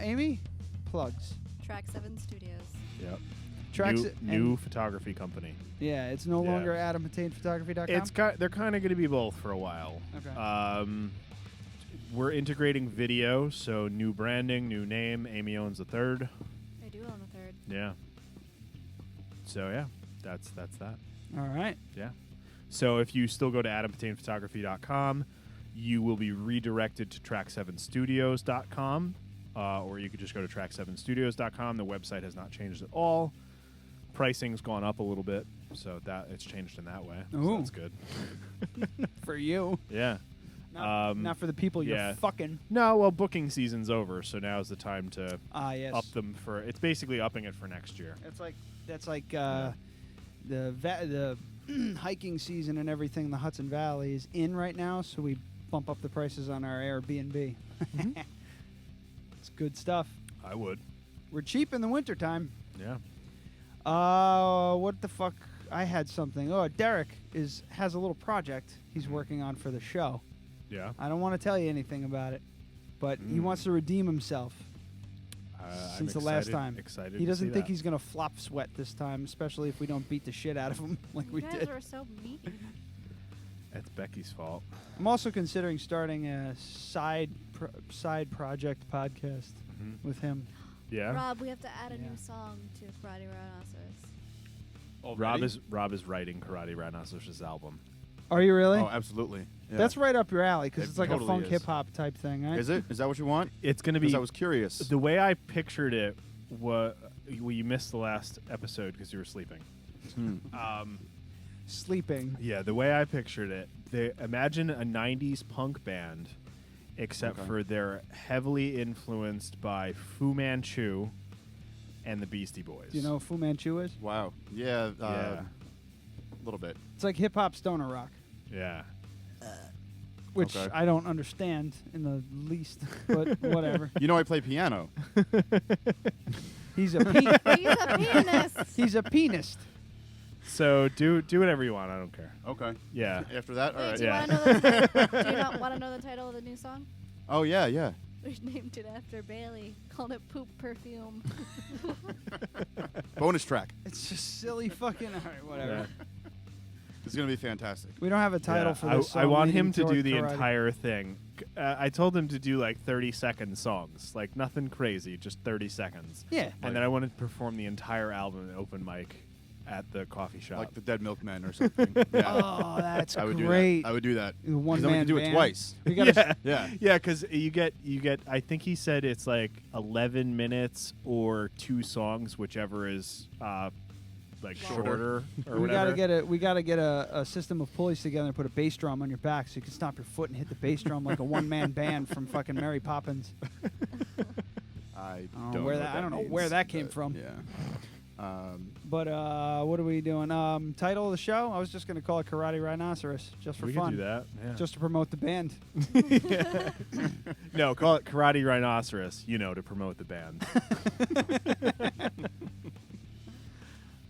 Amy, plugs. Track 7 Studios. Yep. Tracks New photography company. Yeah, it's no Yeah. longer adamdeadradio.com. They're kind of going to be both for a while. Okay. We're integrating video, so new branding, new name. Amy owns a third. I do own a third. Yeah. So yeah, that's that. All right. Yeah. So if you still go to adamdeadradio.com, you will be redirected to track7studios.com, or you could just go to track7studios.com. The website has not changed at all. Pricing's gone up a little bit, so that it's changed in that way. So Ooh. that's good. For you. Yeah. Not for the people yeah. you're fucking. No, well, booking season's over, so now's the time to Yes. up them for. It's basically upping it for next year. That's like the hiking season and everything in the Hudson Valley is in right now, so we bump up the prices on our Airbnb. It's good stuff. I would. We're cheap in the wintertime. Yeah. What the fuck? I had something. Oh, Derek has a little project he's working on for the show. Yeah. I don't want to tell you anything about it, but he wants to redeem himself since the last time. Excited. He doesn't to see think that. he's gonna flop sweat this time, especially if we don't beat the shit out of him like You we guys did. are so mean. It's Becky's fault. I'm also considering starting a side project podcast with him. Yeah. Rob, we have to add a Yeah. new song to Karate Rhinoceros. Rob is writing Karate Rhinoceros' album. Are you really? Oh, absolutely. Yeah. That's right up your alley because It it's like totally a funk is. hip hop type thing, right? Is it? Is that what you want? It's going to be. Because I was curious. The way I pictured it was. Well, you missed the last episode because you were sleeping. Sleeping. Yeah, the way I pictured it, imagine a 90s punk band, except Okay. for they're heavily influenced by Fu Manchu and the Beastie Boys. Do you know who Fu Manchu is? Wow. Yeah. Yeah. A little bit. It's like hip hop stoner rock, Yeah. which Okay. I don't understand in the least, but whatever. You know, I play piano. He's a He's a pianist. he's a pianist. So do whatever you want. I don't care. Okay. Yeah. After that, all Wait, right. do you Yeah. want to know the title? Do you not want to know the title of the new song? Oh yeah, yeah. We named it after Bailey. Called it Poop Perfume. Bonus track. It's just silly fucking. All right, whatever. Yeah. It's gonna be fantastic. We don't have a title Yeah, for this song. I want leading him to toward do the karate. entire thing. I told him to do like 30-second songs, like nothing crazy, just 30 seconds. Yeah. And then I wanted to perform the entire album at open mic at the coffee shop. Like the Dead Milkmen or something. Yeah. Oh, that's I would great. do that. I would do that. The one Then we man could do it band. twice. We gotta Yeah. Because you get. I think he said it's like 11 minutes or 2 songs, whichever is like shorter or we whatever. gotta get a system of pulleys together and put a bass drum on your back so you can stomp your foot and hit the bass drum like a one man band from fucking Mary Poppins. I Oh, don't where know that- what I don't know means, where that came but from. Yeah. But what are we doing? Title of the show? I was just gonna call it Karate Rhinoceros just for We fun. could do that. Yeah. Just to promote the band. No, call it Karate Rhinoceros. To promote the band.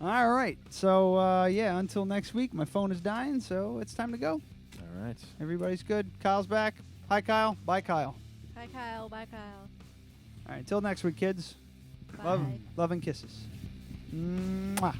All right. So until next week, my phone is dying, so it's time to go. All right. Everybody's good. Kyle's back. Hi, Kyle. Bye, Kyle. Hi, Kyle. Bye, Kyle. All right. Till next week, kids. Bye. Love and kisses. Mwah.